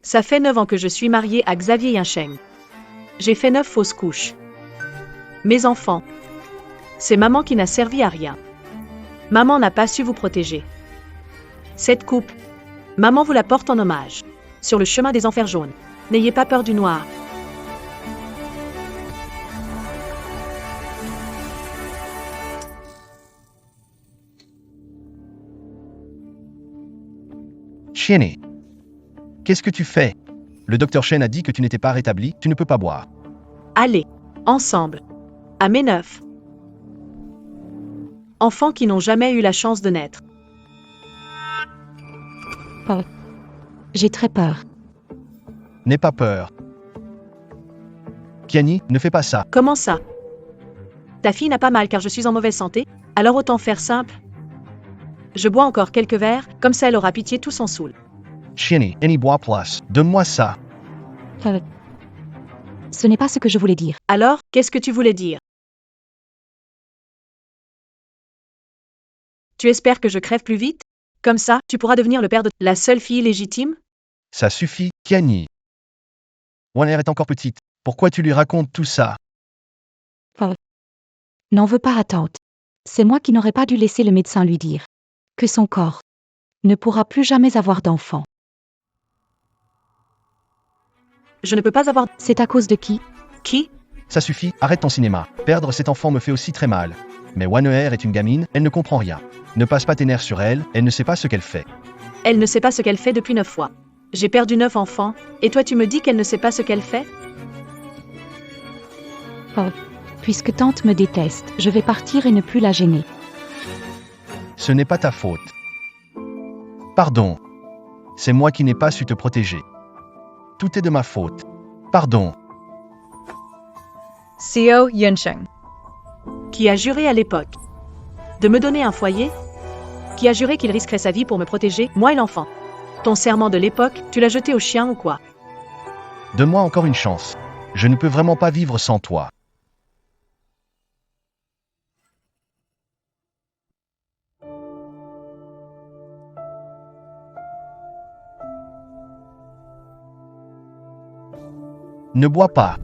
Ça fait 9 ans que je suis mariée à Xavier Yincheng. J'ai fait 9 fausses couches. Mes enfants. C'est maman qui n'a servi à rien. Maman n'a pas su vous protéger. Cette coupe, maman vous la porte en hommage. Sur le chemin des enfers jaunes. N'ayez pas peur du noir. Chienné. Qu'est-ce que tu fais? Le docteur Chen a dit que tu n'étais pas rétabli, tu ne peux pas boire. Allez, ensemble. À mes 9. Enfants qui n'ont jamais eu la chance de naître. Oh. J'ai très peur. N'aie pas peur. Kiani, ne fais pas ça. Comment ça? Ta fille n'a pas mal car je suis en mauvaise santé, alors autant faire simple. Je bois encore quelques verres, comme ça elle aura pitié tout s'en saoule. Chienné, Annie bois plus. Donne-moi ça. Ce n'est pas ce que je voulais dire. Alors, qu'est-ce que tu voulais dire? Tu espères que je crève plus vite? Comme ça, tu pourras devenir le père de la seule fille légitime? Ça suffit, Kiani. Warner est encore petite. Pourquoi tu lui racontes tout ça? N'en veux pas à tante. C'est moi qui n'aurais pas dû laisser le médecin lui dire que son corps ne pourra plus jamais avoir d'enfant. Je ne peux pas avoir... C'est à cause de qui? Qui? Ça suffit, arrête ton cinéma. Perdre cet enfant me fait aussi très mal. Mais Warner est une gamine, elle ne comprend rien. Ne passe pas tes nerfs sur elle, elle ne sait pas ce qu'elle fait. Elle ne sait pas ce qu'elle fait depuis 9 fois. J'ai perdu 9 enfants, et toi tu me dis qu'elle ne sait pas ce qu'elle fait? Puisque tante me déteste, je vais partir et ne plus la gêner. Ce n'est pas ta faute. Pardon. C'est moi qui n'ai pas su te protéger. Tout est de ma faute. Pardon. Xiao Yuncheng. Qui a juré à l'époque de me donner un foyer? Qui a juré qu'il risquerait sa vie pour me protéger, moi et l'enfant? Ton serment de l'époque, tu l'as jeté au chien ou quoi? Donne-moi encore une chance. Je ne peux vraiment pas vivre sans toi. Ne bois pas.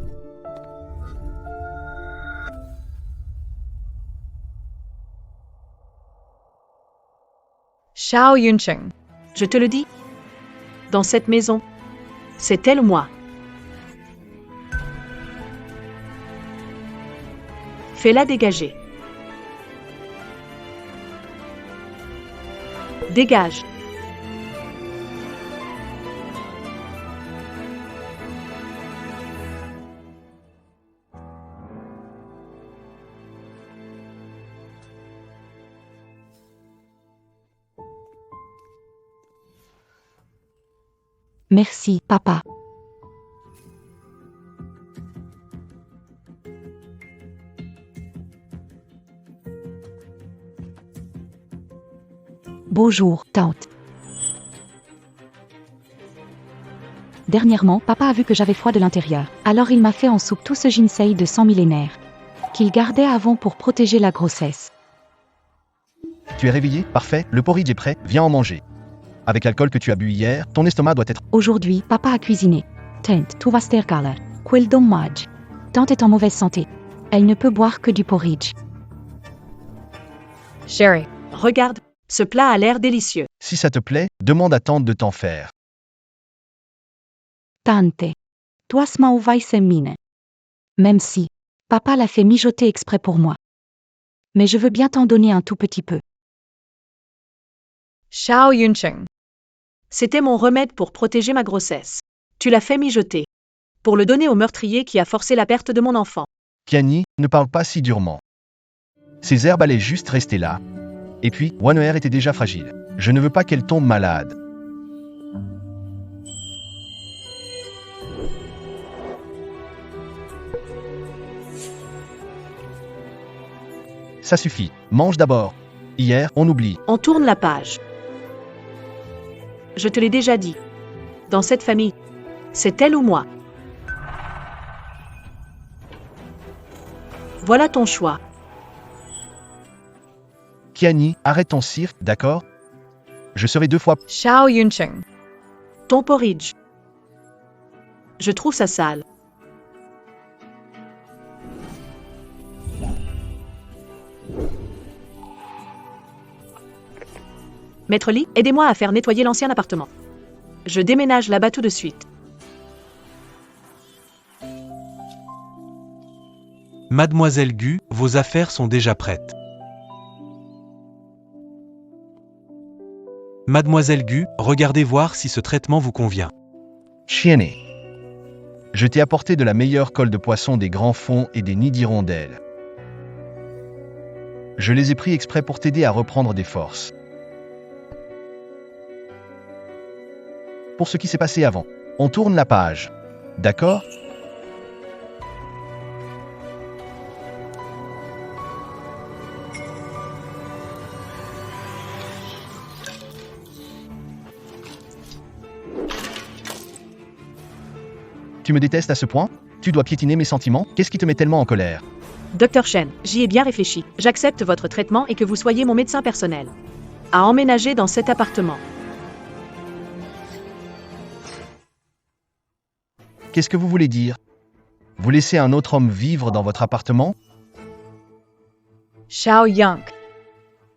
Xiao Yuncheng. Je te le dis. Dans cette maison, c'est elle ou moi. Fais-la dégager. Dégage. Merci, papa. Bonjour, tante. Dernièrement, papa a vu que j'avais froid de l'intérieur. Alors il m'a fait en soupe tout ce ginsei de 100 millénaires qu'il gardait avant pour protéger la grossesse. Tu es réveillé? Parfait, le porridge est prêt, viens en manger. Avec l'alcool que tu as bu hier, ton estomac doit être... Aujourd'hui, papa a cuisiné. Tante, tu vas stergala. Quel dommage. Tante est en mauvaise santé. Elle ne peut boire que du porridge. Sherry. Regarde, ce plat a l'air délicieux. Si ça te plaît, demande à tante de t'en faire. Tante. Toi smauvai semine. Même si, papa l'a fait mijoter exprès pour moi. Mais je veux bien t'en donner un tout petit peu. Xiao Yuncheng. C'était mon remède pour protéger ma grossesse. Tu l'as fait mijoter. Pour le donner au meurtrier qui a forcé la perte de mon enfant. Kiani, ne parle pas si durement. Ces herbes allaient juste rester là. Et puis, Warner était déjà fragile. Je ne veux pas qu'elle tombe malade. Ça suffit. Mange d'abord. Hier, on oublie. On tourne la page. Je te l'ai déjà dit. Dans cette famille, c'est elle ou moi. Voilà ton choix. Kiani, arrête ton cirque, d'accord? Je serai 2 fois... Xiao Yuncheng. Ton porridge. Je trouve ça sale. Maître Lee, aidez-moi à faire nettoyer l'ancien appartement. Je déménage là-bas tout de suite. Mademoiselle Gu, vos affaires sont déjà prêtes. Mademoiselle Gu, regardez voir si ce traitement vous convient. Chienné. Je t'ai apporté de la meilleure colle de poisson des grands fonds et des nids d'hirondelles. Je les ai pris exprès pour t'aider à reprendre des forces. Pour ce qui s'est passé avant, on tourne la page. D'accord ? Tu me détestes à ce point ? Tu dois piétiner mes sentiments ? Qu'est-ce qui te met tellement en colère ? Dr Shen, j'y ai bien réfléchi. J'accepte votre traitement et que vous soyez mon médecin personnel. À emménager dans cet appartement. Qu'est-ce que vous voulez dire ? Vous laissez un autre homme vivre dans votre appartement ? Xiao Yang.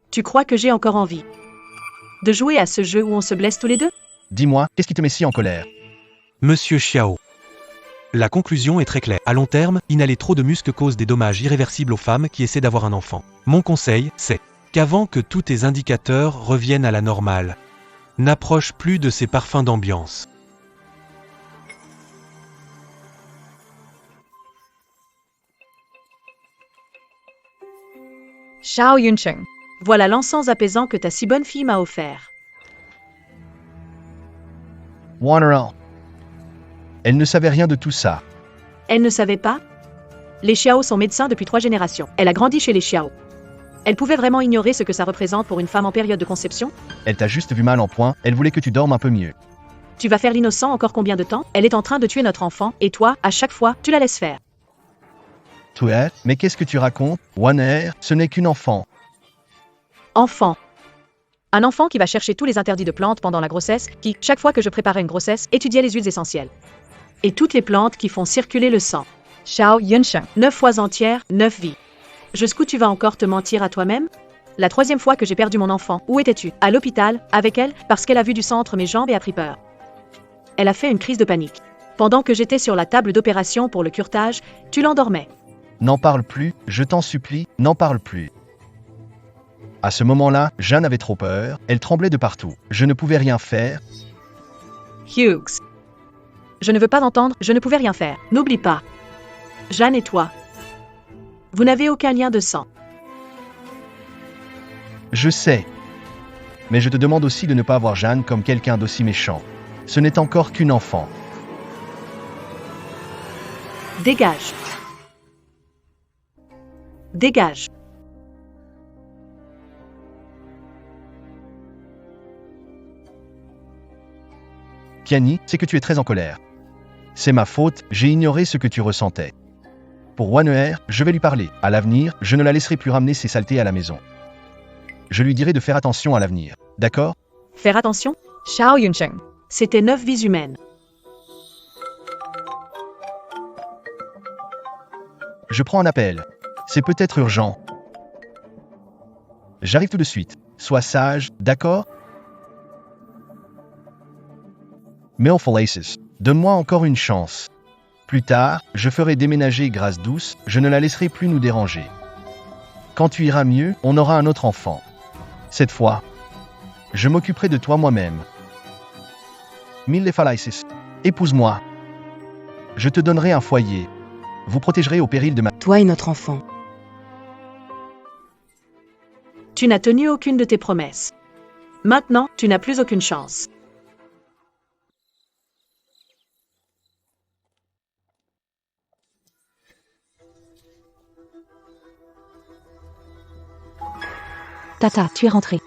Tu crois que j'ai encore envie de jouer à ce jeu où on se blesse tous les deux ? Dis-moi, qu'est-ce qui te met si en colère ? Monsieur Xiao. La conclusion est très claire. À long terme, inhaler trop de musc cause des dommages irréversibles aux femmes qui essaient d'avoir un enfant. Mon conseil, c'est qu'avant que tous tes indicateurs reviennent à la normale, n'approche plus de ces parfums d'ambiance. Xiao Yuncheng. Voilà l'encens apaisant que ta si bonne fille m'a offert. Warner. Elle ne savait rien de tout ça. Elle ne savait pas ? Les Xiao sont médecins depuis 3 générations. Elle a grandi chez les Xiao. Elle pouvait vraiment ignorer ce que ça représente pour une femme en période de conception ? Elle t'a juste vu mal en point, elle voulait que tu dormes un peu mieux. Tu vas faire l'innocent encore combien de temps ? Elle est en train de tuer notre enfant, et toi, à chaque fois, tu la laisses faire. Toi, mais qu'est-ce que tu racontes ? Warner, ce n'est qu'une enfant. Enfant. Un enfant qui va chercher tous les interdits de plantes pendant la grossesse, qui, chaque fois que je préparais une grossesse, étudiait les huiles essentielles. Et toutes les plantes qui font circuler le sang. Xiao Yuncheng. 9 fois entières, 9 vies. Jusqu'où tu vas encore te mentir à toi-même ? La 3e fois que j'ai perdu mon enfant, où étais-tu ? À l'hôpital, avec elle, parce qu'elle a vu du sang entre mes jambes et a pris peur. Elle a fait une crise de panique. Pendant que j'étais sur la table d'opération pour le curetage, tu l'endormais. N'en parle plus, je t'en supplie, n'en parle plus. À ce moment-là, Jeanne avait trop peur, elle tremblait de partout. Je ne pouvais rien faire. Hughes. Je ne veux pas entendre, je ne pouvais rien faire. N'oublie pas. Jeanne et toi. Vous n'avez aucun lien de sang. Je sais. Mais je te demande aussi de ne pas voir Jeanne comme quelqu'un d'aussi méchant. Ce n'est encore qu'une enfant. Dégage. Dégage. Kiani, c'est que tu es très en colère. C'est ma faute, j'ai ignoré ce que tu ressentais. Pour Warner, je vais lui parler. À l'avenir, je ne la laisserai plus ramener ses saletés à la maison. Je lui dirai de faire attention à l'avenir. D'accord ? Faire attention ? Xiao Yuncheng. C'était 9 vies humaines. Je prends un appel. C'est peut-être urgent. J'arrive tout de suite. Sois sage, d'accord ? Milfalaces, donne-moi encore une chance. Plus tard, je ferai déménager Grâce Douce, je ne la laisserai plus nous déranger. Quand tu iras mieux, on aura un autre enfant. Cette fois, je m'occuperai de toi moi-même. Milfalaces, épouse-moi. Je te donnerai un foyer. Vous protégerez au péril de ma... Toi et notre enfant. Tu n'as tenu aucune de tes promesses. Maintenant, tu n'as plus aucune chance. Tata, tu es rentrée.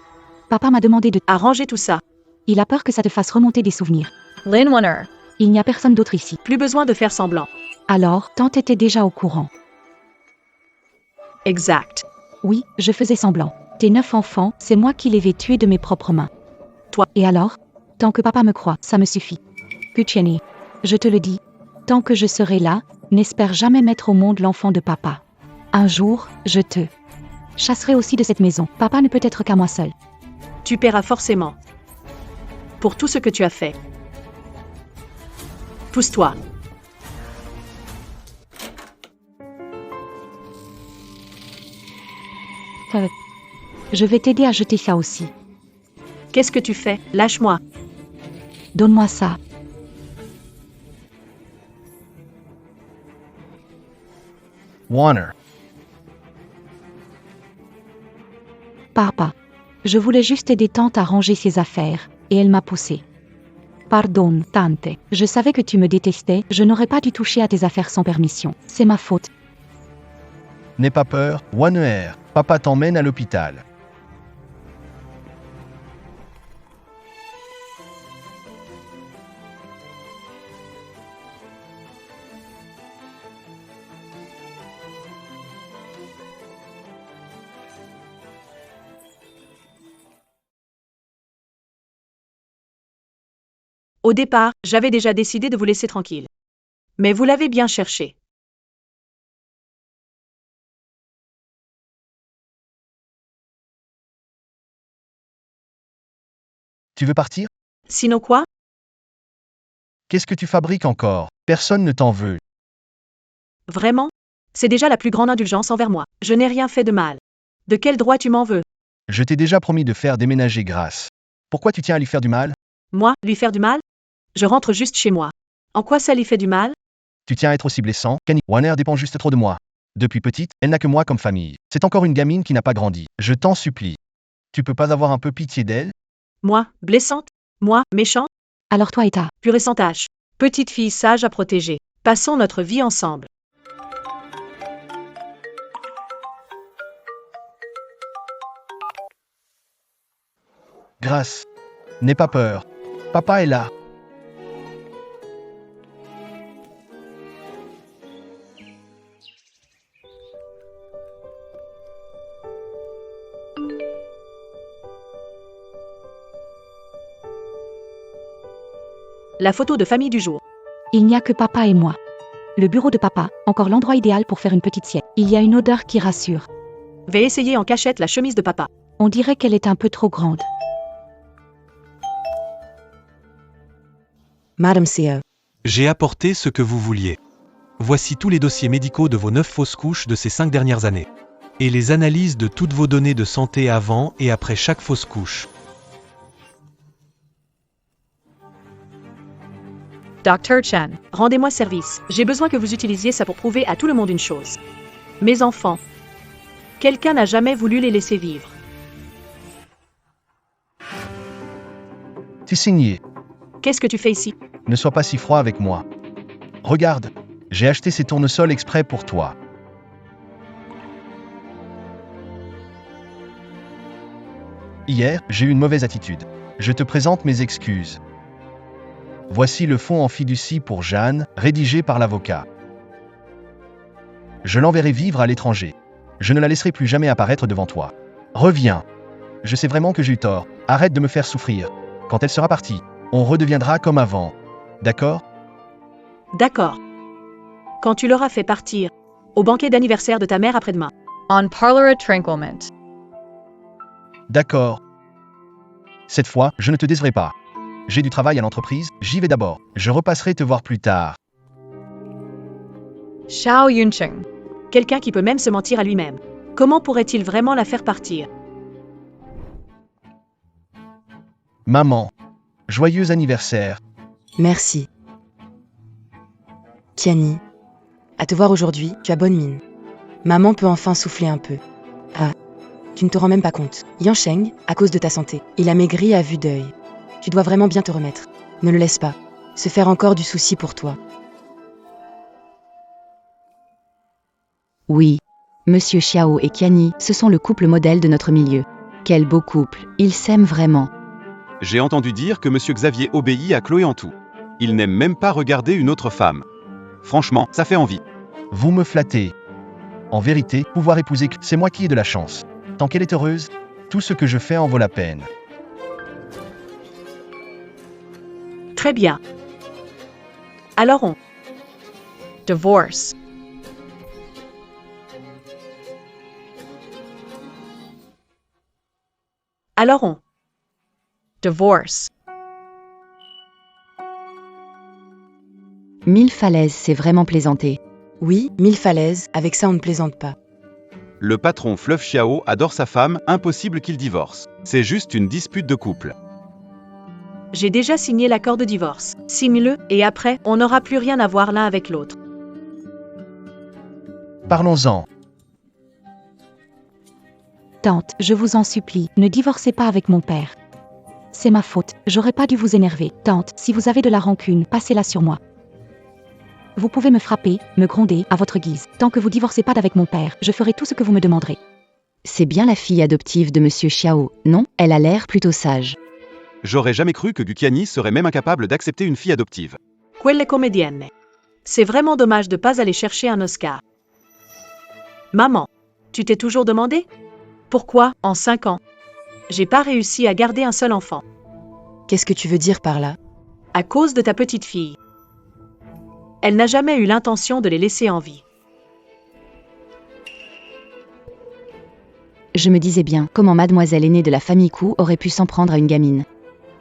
Papa m'a demandé de... Arranger tout ça. Il a peur que ça te fasse remonter des souvenirs. Lin Warner. Il n'y a personne d'autre ici. Plus besoin de faire semblant. Alors, tante était déjà au courant. Exact. Oui, je faisais semblant. Tes 9 enfants, c'est moi qui les vais tuer de mes propres mains. Toi. Et alors ? Tant que papa me croit, ça me suffit. Pucciani. Je te le dis, Tant que je serai là, n'espère jamais mettre au monde l'enfant de papa. Un jour, je te chasserai aussi de cette maison. Papa ne peut être qu'à moi seul. Tu paieras forcément. Pour tout ce que tu as fait. Pousse-toi. Je vais t'aider à jeter ça aussi. Qu'est-ce que tu fais? Lâche-moi. Donne-moi ça. Warner. Papa. Je voulais juste aider tante à ranger ses affaires, et elle m'a poussé. Pardon, tante. Je savais que tu me détestais, je n'aurais pas dû toucher à tes affaires sans permission. C'est ma faute. N'aie pas peur, Warner. Papa t'emmène à l'hôpital. Au départ, j'avais déjà décidé de vous laisser tranquille. Mais vous l'avez bien cherché. Tu veux partir? Sinon quoi? Qu'est-ce que tu fabriques encore? Personne ne t'en veut. Vraiment? C'est déjà la plus grande indulgence envers moi. Je n'ai rien fait de mal. De quel droit tu m'en veux? Je t'ai déjà promis de faire déménager Grace. Pourquoi tu tiens à lui faire du mal? Moi, lui faire du mal? Je rentre juste chez moi. En quoi ça lui fait du mal? Tu tiens à être aussi blessant? Kenny, Warner dépend juste trop de moi. Depuis petite, elle n'a que moi comme famille. C'est encore une gamine qui n'a pas grandi. Je t'en supplie. Tu peux pas avoir un peu pitié d'elle? Moi, blessante? Moi, méchante? Alors toi et ta. Pure et sans tache. Petite fille sage à protéger. Passons notre vie ensemble. Grace. N'aie pas peur. Papa est là. La photo de famille du jour. Il n'y a que papa et moi. Le bureau de papa, encore l'endroit idéal pour faire une petite sieste. Il y a une odeur qui rassure. Vais essayer en cachette la chemise de papa. On dirait qu'elle est un peu trop grande. Madam CEO. J'ai apporté ce que vous vouliez. Voici tous les dossiers médicaux de vos 9 fausses couches de ces 5 dernières années. Et les analyses de toutes vos données de santé avant et après chaque fausse couche. Dr. Chen. Rendez-moi service. J'ai besoin que vous utilisiez ça pour prouver à tout le monde une chose. Mes enfants. Quelqu'un n'a jamais voulu les laisser vivre. C'est signé. Qu'est-ce que tu fais ici? Ne sois pas si froid avec moi. Regarde, j'ai acheté ces tournesols exprès pour toi. Hier, j'ai eu une mauvaise attitude. Je te présente mes excuses. Voici le fonds en fiducie pour Jeanne, rédigé par l'avocat. Je l'enverrai vivre à l'étranger. Je ne la laisserai plus jamais apparaître devant toi. Reviens. Je sais vraiment que j'ai eu tort. Arrête de me faire souffrir. Quand elle sera partie, on redeviendra comme avant. D'accord? D'accord. Quand tu l'auras fait partir. Au banquet d'anniversaire de ta mère après-demain. On parlera tranquillement. D'accord. Cette fois, je ne te décevrai pas. J'ai du travail à l'entreprise, j'y vais d'abord. Je repasserai te voir plus tard. Xiao Yunqing. Quelqu'un qui peut même se mentir à lui-même. Comment pourrait-il vraiment la faire partir? Maman. Joyeux anniversaire. Merci. Kiani. À te voir aujourd'hui, tu as bonne mine. Maman peut enfin souffler un peu. Ah, tu ne te rends même pas compte. Yansheng, à cause de ta santé, il a maigri à vue d'œil. Tu dois vraiment bien te remettre. Ne le laisse pas se faire encore du souci pour toi. Oui. Monsieur Xiao et Kiani, ce sont le couple modèle de notre milieu. Quel beau couple, ils s'aiment vraiment. J'ai entendu dire que Monsieur Xavier obéit à Chloé en tout. Il n'aime même pas regarder une autre femme. Franchement, ça fait envie. Vous me flattez. En vérité, pouvoir épouser, c'est moi qui ai de la chance. Tant qu'elle est heureuse, tout ce que je fais en vaut la peine. Très bien. Alors on Divorce. Alors on. Divorce. Mille falaises, c'est vraiment plaisanter. Oui, 1000 falaises, avec ça on ne plaisante pas. Le patron Fleuve Xiao adore sa femme, impossible qu'il divorce. C'est juste une dispute de couple. J'ai déjà signé l'accord de divorce. Signe-le, et après, on n'aura plus rien à voir l'un avec l'autre. Parlons-en. Tante, je vous en supplie, ne divorcez pas avec mon père. C'est ma faute, j'aurais pas dû vous énerver. Tante, si vous avez de la rancune, passez-la sur moi. Vous pouvez me frapper, me gronder, à votre guise. Tant que vous divorcez pas d'avec mon père, je ferai tout ce que vous me demanderez. C'est bien la fille adoptive de Monsieur Xiao, non? Elle a l'air plutôt sage. J'aurais jamais cru que Gucciani serait même incapable d'accepter une fille adoptive. Quelle comédienne. C'est vraiment dommage de pas aller chercher un Oscar. Maman, tu t'es toujours demandé? Pourquoi, en 5 ans, j'ai pas réussi à garder un seul enfant? Qu'est-ce que tu veux dire par là? À cause de ta petite fille. Elle n'a jamais eu l'intention de les laisser en vie. Je me disais bien, comment mademoiselle aînée de la famille Ku aurait pu s'en prendre à une gamine.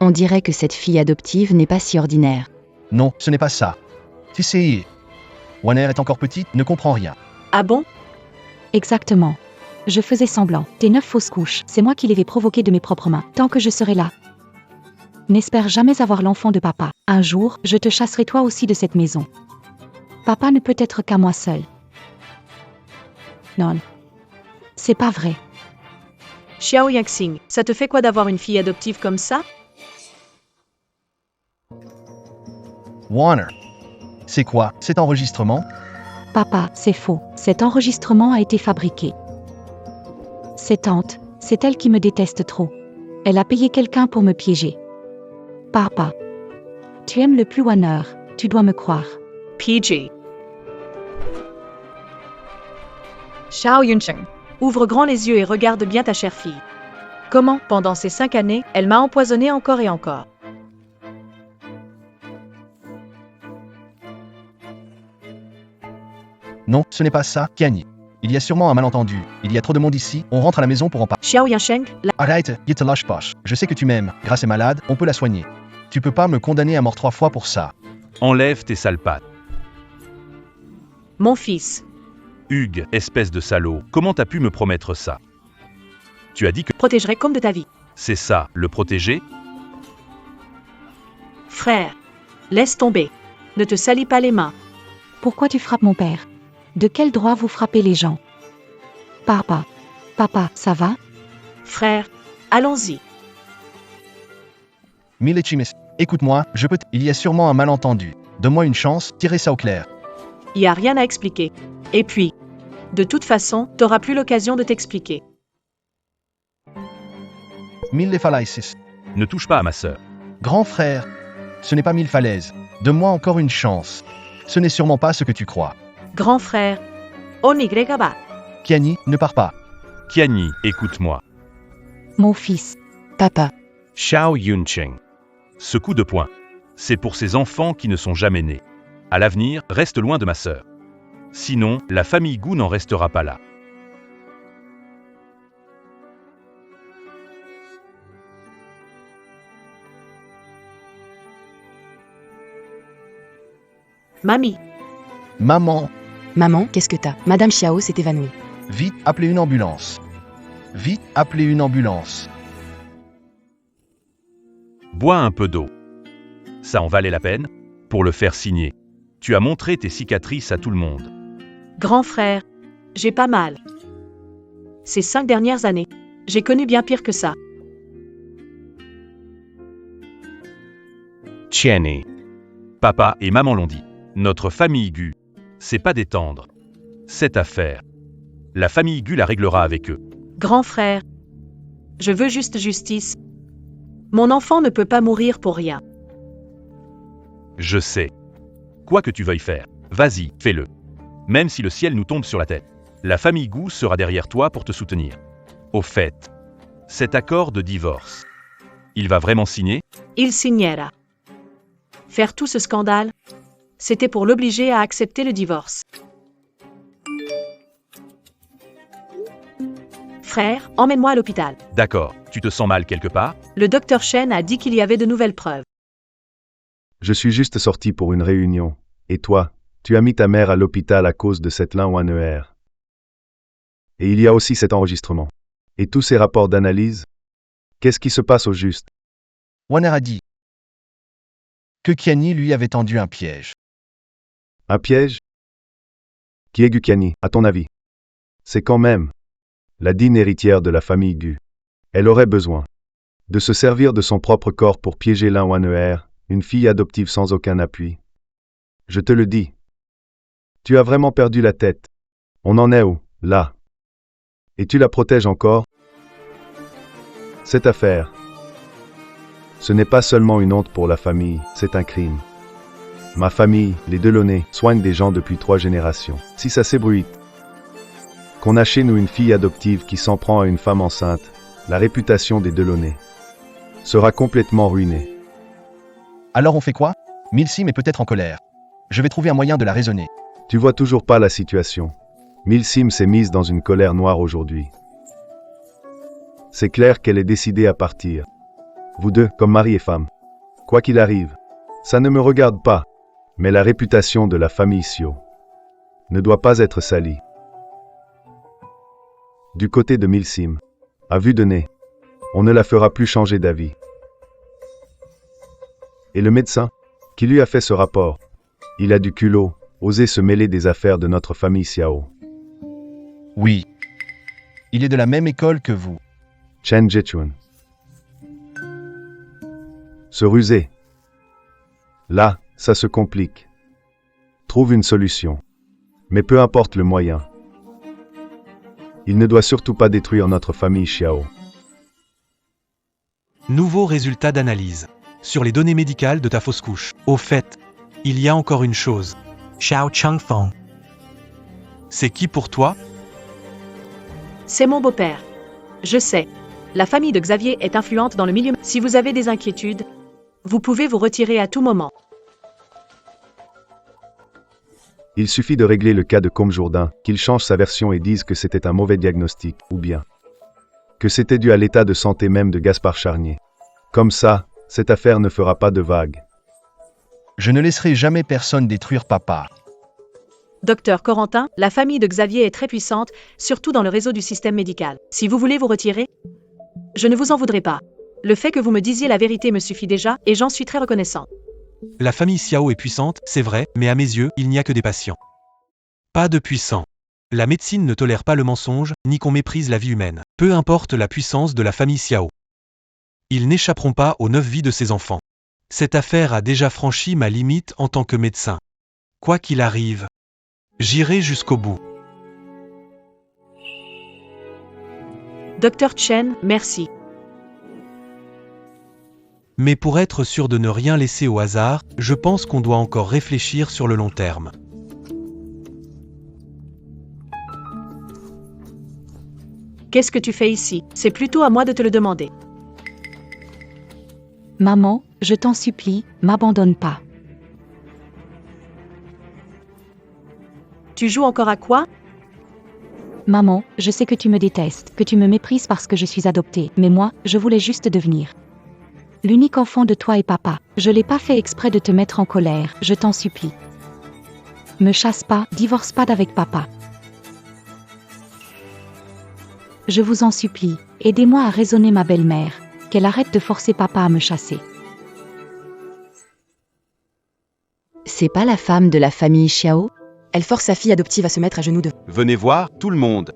On dirait que cette fille adoptive n'est pas si ordinaire. Non, ce n'est pas ça. Tu sais, Wanner est encore petite, ne comprend rien. Ah bon? Exactement. Je faisais semblant. Tes 9 fausses couches, c'est moi qui les ai provoquées de mes propres mains. Tant que je serai là. N'espère jamais avoir l'enfant de papa. Un jour, je te chasserai toi aussi de cette maison. Papa ne peut être qu'à moi seul. Non. C'est pas vrai. Xiao Yaxing, ça te fait quoi d'avoir une fille adoptive comme ça? Warner. C'est quoi, cet enregistrement? Papa, c'est faux. Cet enregistrement a été fabriqué. C'est tante, c'est elle qui me déteste trop. Elle a payé quelqu'un pour me piéger. Papa. Tu aimes le plus Warner, tu dois me croire. PJ. Xiao Yuncheng. Ouvre grand les yeux et regarde bien ta chère fille. Comment, pendant ces 5 années, elle m'a empoisonné encore et encore. Non, ce n'est pas ça, Kiani. Il y a sûrement un malentendu. Il y a trop de monde ici, on rentre à la maison pour en parler. Xiao Yansheng, Arrête, ne te lâche pas. Je sais que tu m'aimes. Grace est malade, on peut la soigner. Tu peux pas me condamner à mort 3 fois pour ça. Enlève tes sales pattes. mon fils, Hugues, espèce de salaud, comment t'as pu me promettre ça? Tu as dit que protégerai comme de ta vie. c'est ça, le protéger? Frère, laisse tomber. Ne te salis pas les mains. Pourquoi tu frappes mon père? De quel droit vous frappez les gens? Papa. Papa, ça va? Frère, allons-y. Milechimis, écoute-moi, il y a sûrement un malentendu. Donne-moi une chance, tirez ça au clair. Y a rien à expliquer. Et puis, de toute façon, t'auras plus l'occasion de t'expliquer. Mille falaises. Ne touche pas à ma sœur. Grand frère, ce n'est pas 1000 falaises. Donne-moi encore une chance. Ce n'est sûrement pas ce que tu crois. Grand frère, Onigrégaba. Kiani, ne pars pas. Kiani, écoute-moi. Mon fils. Papa, Xiao Yuncheng. Ce coup de poing, c'est pour ces enfants qui ne sont jamais nés. À l'avenir, reste loin de ma sœur. Sinon, la famille Gu n'en restera pas là. Mamie, Maman, maman, qu'est-ce que t'as? Madame Xiao s'est évanouie. vite, appelez une ambulance. Vite, appelez une ambulance. Bois un peu d'eau. Ça en valait la peine? Pour le faire signer. Tu as montré tes cicatrices à tout le monde. grand frère, j'ai pas mal. Ces 5 dernières années, j'ai connu bien pire que ça. Tiennet. Papa et maman l'ont dit. Notre famille Gu, c'est pas des tendres. Cette affaire, la famille Gu la réglera avec eux. Grand frère, je veux juste justice. Mon enfant ne peut pas mourir pour rien. Je sais. Quoi que tu veuilles faire, vas-y, fais-le. Même si le ciel nous tombe sur la tête. La famille Gu sera derrière toi pour te soutenir. Au fait, cet accord de divorce, il va vraiment signer? Il signera. Faire tout ce scandale, C'était pour l'obliger à accepter le divorce. Frère, emmène-moi à l'hôpital. D'accord, tu te sens mal quelque part? Le docteur Chen a dit qu'il y avait de nouvelles preuves. Je suis juste sorti pour une réunion. Et toi, tu as mis ta mère à l'hôpital à cause de cette Lin-Waner. Et il y a aussi cet enregistrement. Et tous ces rapports d'analyse. Qu'est-ce qui se passe au juste? Wanner a dit que Kiani lui avait tendu un piège. Un piège? Qui est Gukiani, à ton avis? C'est quand même la digne héritière de la famille Gu. Elle aurait besoin de se servir de son propre corps pour piéger Lin-Waner, une fille adoptive sans aucun appui. Je te le dis. Tu as vraiment perdu la tête. On en est où, là? Et tu la protèges encore? Cette affaire, ce n'est pas seulement une honte pour la famille, c'est un crime. Ma famille, les Delaunay, soigne des gens depuis 3 générations. Si ça s'ébruite, qu'on a chez nous une fille adoptive qui s'en prend à une femme enceinte, la réputation des Delaunay sera complètement ruinée. Alors on fait quoi? Milsim est peut-être en colère. Je vais trouver un moyen de la raisonner. Tu vois toujours pas la situation. Milsim s'est mise dans une colère noire aujourd'hui. C'est clair qu'elle est décidée à partir. Vous deux, comme mari et femme. Quoi qu'il arrive, ça ne me regarde pas, mais la réputation de la famille Sio ne doit pas être salie. Du côté de Milsim, à vue de nez, on ne la fera plus changer d'avis. Et le médecin, qui lui a fait ce rapport, il a du culot, oser se mêler des affaires de notre famille Xiao. Oui. Il est de la même école que vous. Chen Jichun. Se ruser. Là, ça se complique. Trouve une solution. Mais peu importe le moyen. Il ne doit surtout pas détruire notre famille Xiao. Nouveau résultat d'analyse. Sur les données médicales de ta fausse couche. Au fait, il y a encore une chose. Xiao Changfeng. C'est qui pour toi? C'est mon beau-père. Je sais. La famille de Xavier est influente dans le milieu. Si vous avez des inquiétudes, vous pouvez vous retirer à tout moment. Il suffit de régler le cas de Combe Jourdain, qu'il change sa version et dise que c'était un mauvais diagnostic, ou bien que c'était dû à l'état de santé même de Gaspard Charnier. Comme ça, cette affaire ne fera pas de vagues. Je ne laisserai jamais personne détruire papa. Docteur Corentin, la famille de Xavier est très puissante, surtout dans le réseau du système médical. Si vous voulez vous retirer, je ne vous en voudrais pas. Le fait que vous me disiez la vérité me suffit déjà, et j'en suis très reconnaissant. La famille Xiao est puissante, c'est vrai, mais à mes yeux, il n'y a que des patients. Pas de puissants. La médecine ne tolère pas le mensonge, ni qu'on méprise la vie humaine. Peu importe la puissance de la famille Xiao. Ils n'échapperont pas aux 9 vies de ses enfants. Cette affaire a déjà franchi ma limite en tant que médecin. Quoi qu'il arrive, j'irai jusqu'au bout. Docteur Chen, merci. Mais pour être sûr de ne rien laisser au hasard, je pense qu'on doit encore réfléchir sur le long terme. Qu'est-ce que tu fais ici? C'est plutôt à moi de te le demander. Maman, je t'en supplie, m'abandonne pas. Tu joues encore à quoi? Maman, je sais que tu me détestes, que tu me méprises parce que je suis adoptée, mais moi, je voulais juste devenir l'unique enfant de toi et papa. Je l'ai pas fait exprès de te mettre en colère, je t'en supplie. Me chasse pas, divorce pas d'avec papa. Je vous en supplie, aidez-moi à raisonner ma belle-mère, qu'elle arrête de forcer papa à me chasser. C'est pas la femme de la famille Xiao? Elle force sa fille adoptive à se mettre à genoux devant. Venez voir, tout le monde.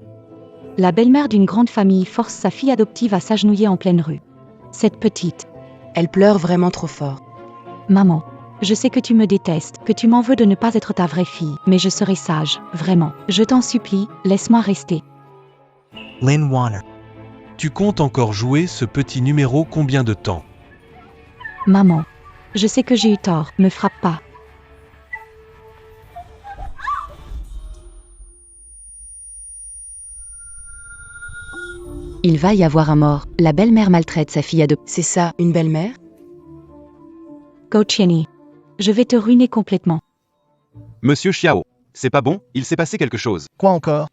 La belle-mère d'une grande famille force sa fille adoptive à s'agenouiller en pleine rue. Cette petite. Elle pleure vraiment trop fort. Maman, je sais que tu me détestes, que tu m'en veux de ne pas être ta vraie fille, mais je serai sage, vraiment. Je t'en supplie, laisse-moi rester. Lin Warner. Tu comptes encore jouer ce petit numéro combien de temps? Maman, je sais que j'ai eu tort, me frappe pas. Il va y avoir un mort. La belle-mère maltraite sa fille adoptive. C'est ça, une belle-mère? Go Cheney. Je vais te ruiner complètement. Monsieur Xiao. C'est pas bon, il s'est passé quelque chose. Quoi encore?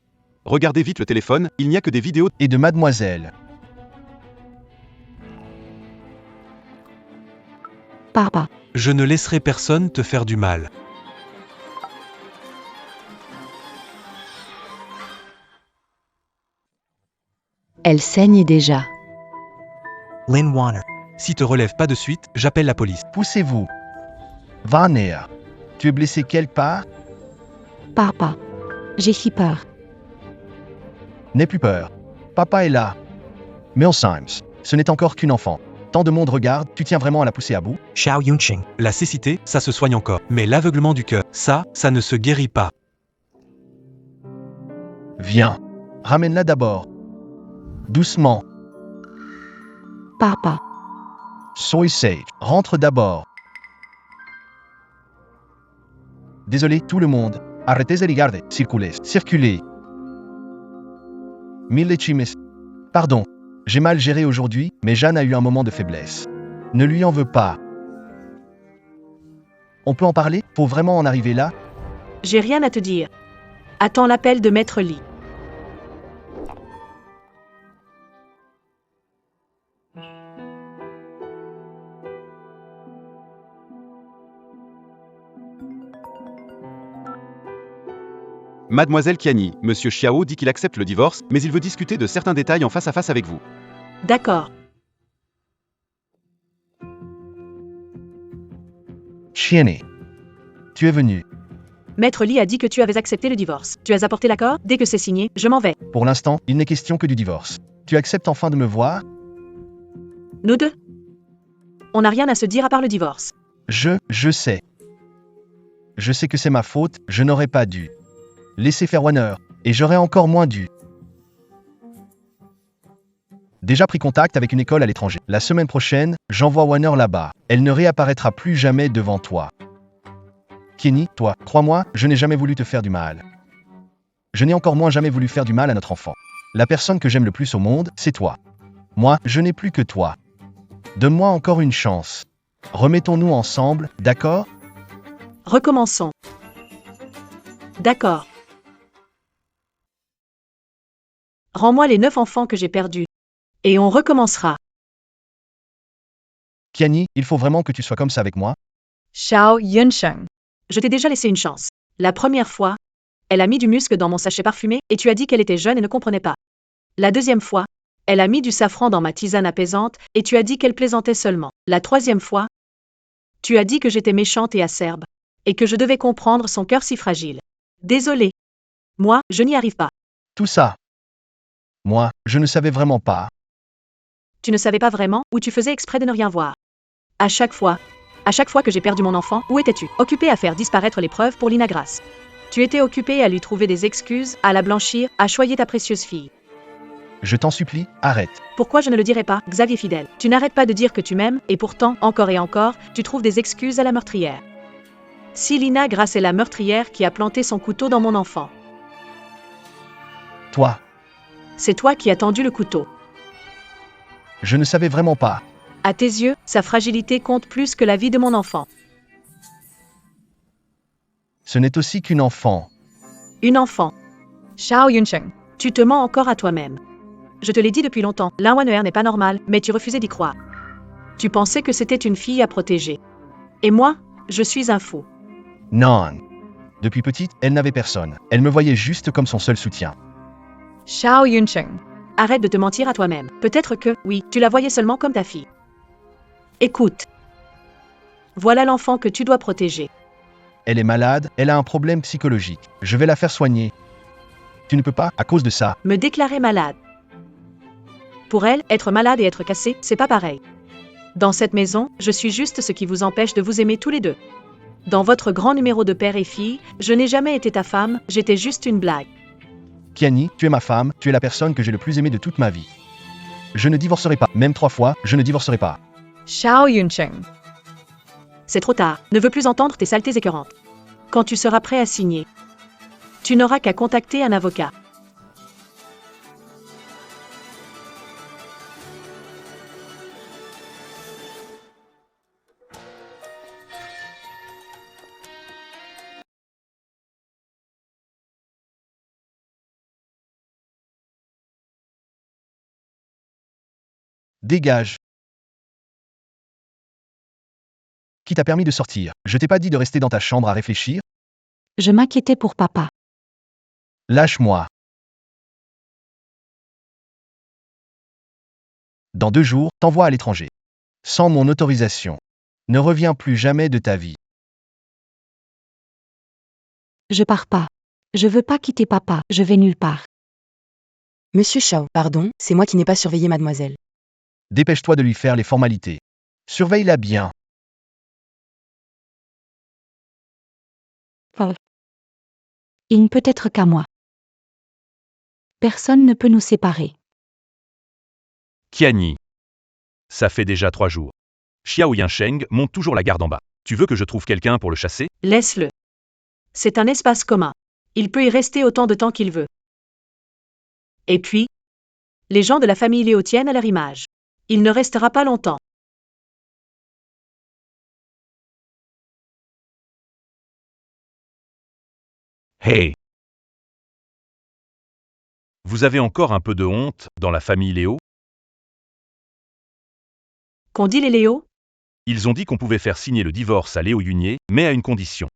Regardez vite le téléphone, il n'y a que des vidéos. Et de mademoiselle. Papa. Je ne laisserai personne te faire du mal. Elle saigne déjà. Lynn Warner. Si te relèves pas de suite, j'appelle la police. Poussez-vous. Warner. Tu es blessé quelque part? Papa. J'ai si peur. N'aie plus peur. Papa est là. Mill Symes. Ce n'est encore qu'une enfant. Tant de monde regarde, tu tiens vraiment à la pousser à bout? Xiao Yunqing. La cécité, ça se soigne encore. Mais l'aveuglement du cœur, ça ne se guérit pas. Viens. Ramène-la d'abord. Doucement. Papa. Soy sage. Rentre d'abord. Désolé, tout le monde. Arrêtez de regarder. Circulez. Mille chimes. Pardon. J'ai mal géré aujourd'hui, mais Jeanne a eu un moment de faiblesse. Ne lui en veux pas. On peut en parler? Faut vraiment en arriver là? J'ai rien à te dire. Attends l'appel de Maître Lee. Mademoiselle Kiani, Monsieur Xiao dit qu'il accepte le divorce, mais il veut discuter de certains détails en face à face avec vous. D'accord. Chienné. Tu es venu. Maître Lee a dit que tu avais accepté le divorce. Tu as apporté l'accord? Dès que c'est signé, je m'en vais. Pour l'instant, il n'est question que du divorce. Tu acceptes enfin de me voir? Nous deux? On n'a rien à se dire à part le divorce. Je sais. Je sais que c'est ma faute, je n'aurais pas dû. Laisser faire Warner, et j'aurais encore moins dû. Déjà pris contact avec une école à l'étranger. La semaine prochaine, j'envoie Warner là-bas. Elle ne réapparaîtra plus jamais devant toi. Kenny, toi, crois-moi, je n'ai jamais voulu te faire du mal. Je n'ai encore moins jamais voulu faire du mal à notre enfant. La personne que j'aime le plus au monde, c'est toi. Moi, je n'ai plus que toi. Donne-moi encore une chance. Remettons-nous ensemble, d'accord? Recommençons. D'accord. Rends-moi les 9 enfants que j'ai perdus. Et on recommencera. Kenny, il faut vraiment que tu sois comme ça avec moi. Xiao Yunsheng. Je t'ai déjà laissé une chance. La première fois, elle a mis du musc dans mon sachet parfumé et tu as dit qu'elle était jeune et ne comprenait pas. La deuxième fois, elle a mis du safran dans ma tisane apaisante et tu as dit qu'elle plaisantait seulement. La troisième fois, tu as dit que j'étais méchante et acerbe et que je devais comprendre son cœur si fragile. Désolée. Moi, je n'y arrive pas. Tout ça. Moi, je ne savais vraiment pas. Tu ne savais pas vraiment ou tu faisais exprès de ne rien voir. À chaque fois que j'ai perdu mon enfant, où étais-tu? Occupé à faire disparaître les preuves pour Lina Grace. Tu étais occupé à lui trouver des excuses, à la blanchir, à choyer ta précieuse fille. Je t'en supplie, arrête. Pourquoi je ne le dirais pas, Xavier Fidèle? Tu n'arrêtes pas de dire que tu m'aimes, et pourtant, encore et encore, tu trouves des excuses à la meurtrière. Si Lina Grace est la meurtrière qui a planté son couteau dans mon enfant. Toi, C'est toi qui as tendu le couteau. je ne savais vraiment pas. À tes yeux, sa fragilité compte plus que la vie de mon enfant. Ce n'est aussi qu'une enfant. Une enfant. Xiao Yunsheng. Tu te mens encore à toi-même. Je te l'ai dit depuis longtemps, Linwaner n'est pas normal, mais tu refusais d'y croire. Tu pensais que c'était une fille à protéger. Et moi, je suis un fou. Non. Depuis petite, elle n'avait personne. Elle me voyait juste comme son seul soutien. Xiao Yunsheng. Arrête de te mentir à toi-même. Peut-être que, oui, tu la voyais seulement comme ta fille. Écoute. Voilà l'enfant que tu dois protéger. Elle est malade, elle a un problème psychologique. Je vais la faire soigner. Tu ne peux pas, à cause de ça. Me déclarer malade. Pour elle, être malade et être cassé, c'est pas pareil. Dans cette maison, je suis juste ce qui vous empêche de vous aimer tous les deux. Dans votre grand numéro de père et fille, je n'ai jamais été ta femme, j'étais juste une blague. Kiani, tu es ma femme, tu es la personne que j'ai le plus aimée de toute ma vie. Je ne divorcerai pas, même 3 fois, je ne divorcerai pas. Xiao Yunsheng. C'est trop tard, ne veux plus entendre tes saletés écœurantes. Quand tu seras prêt à signer, tu n'auras qu'à contacter un avocat. Dégage. Qui t'a permis de sortir? Je t'ai pas dit de rester dans ta chambre à réfléchir? Je m'inquiétais pour papa. Lâche-moi. Dans 2 jours, t'envoie à l'étranger. Sans mon autorisation. Ne reviens plus jamais de ta vie. Je pars pas. Je veux pas quitter papa, je vais nulle part. Monsieur Shao, pardon, c'est moi qui n'ai pas surveillé mademoiselle. Dépêche-toi de lui faire les formalités. Surveille-la bien. Il ne peut être qu'à moi. Personne ne peut nous séparer. Qianyi. Ça fait déjà 3 jours. Xiao Yansheng monte toujours la garde en bas. Tu veux que je trouve quelqu'un pour le chasser? Laisse-le. C'est un espace commun. Il peut y rester autant de temps qu'il veut. Et puis, les gens de la famille Léo tiennent à leur image. Il ne restera pas longtemps. Hey! Vous avez encore un peu de honte dans la famille Léo? Qu'ont dit les Léo? Ils ont dit qu'on pouvait faire signer le divorce à Léo Yunier, mais à une condition.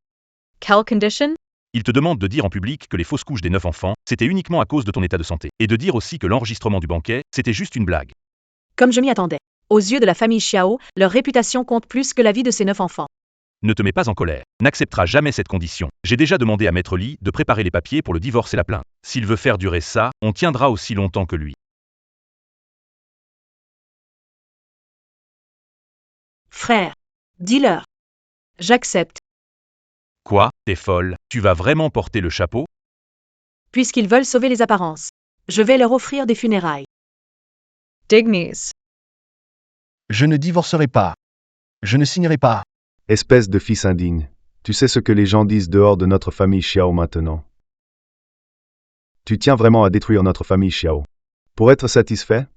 Quelle condition? Ils te demandent de dire en public que les fausses couches des 9 enfants, c'était uniquement à cause de ton état de santé. Et de dire aussi que l'enregistrement du banquet, c'était juste une blague. Comme je m'y attendais. Aux yeux de la famille Xiao, leur réputation compte plus que la vie de ces 9 enfants. Ne te mets pas en colère. N'acceptera jamais cette condition. J'ai déjà demandé à Maître Li de préparer les papiers pour le divorce et la plainte. S'il veut faire durer ça, on tiendra aussi longtemps que lui. Frère, dis-leur. J'accepte, Quoi? T'es folle? Tu vas vraiment porter le chapeau? puisqu'ils veulent sauver les apparences. Je vais leur offrir des funérailles. Dignies. Je ne divorcerai pas. Je ne signerai pas. Espèce de fils indigne. Tu sais ce que les gens disent dehors de notre famille Xiao maintenant. Tu tiens vraiment à détruire notre famille Xiao. Pour être satisfait?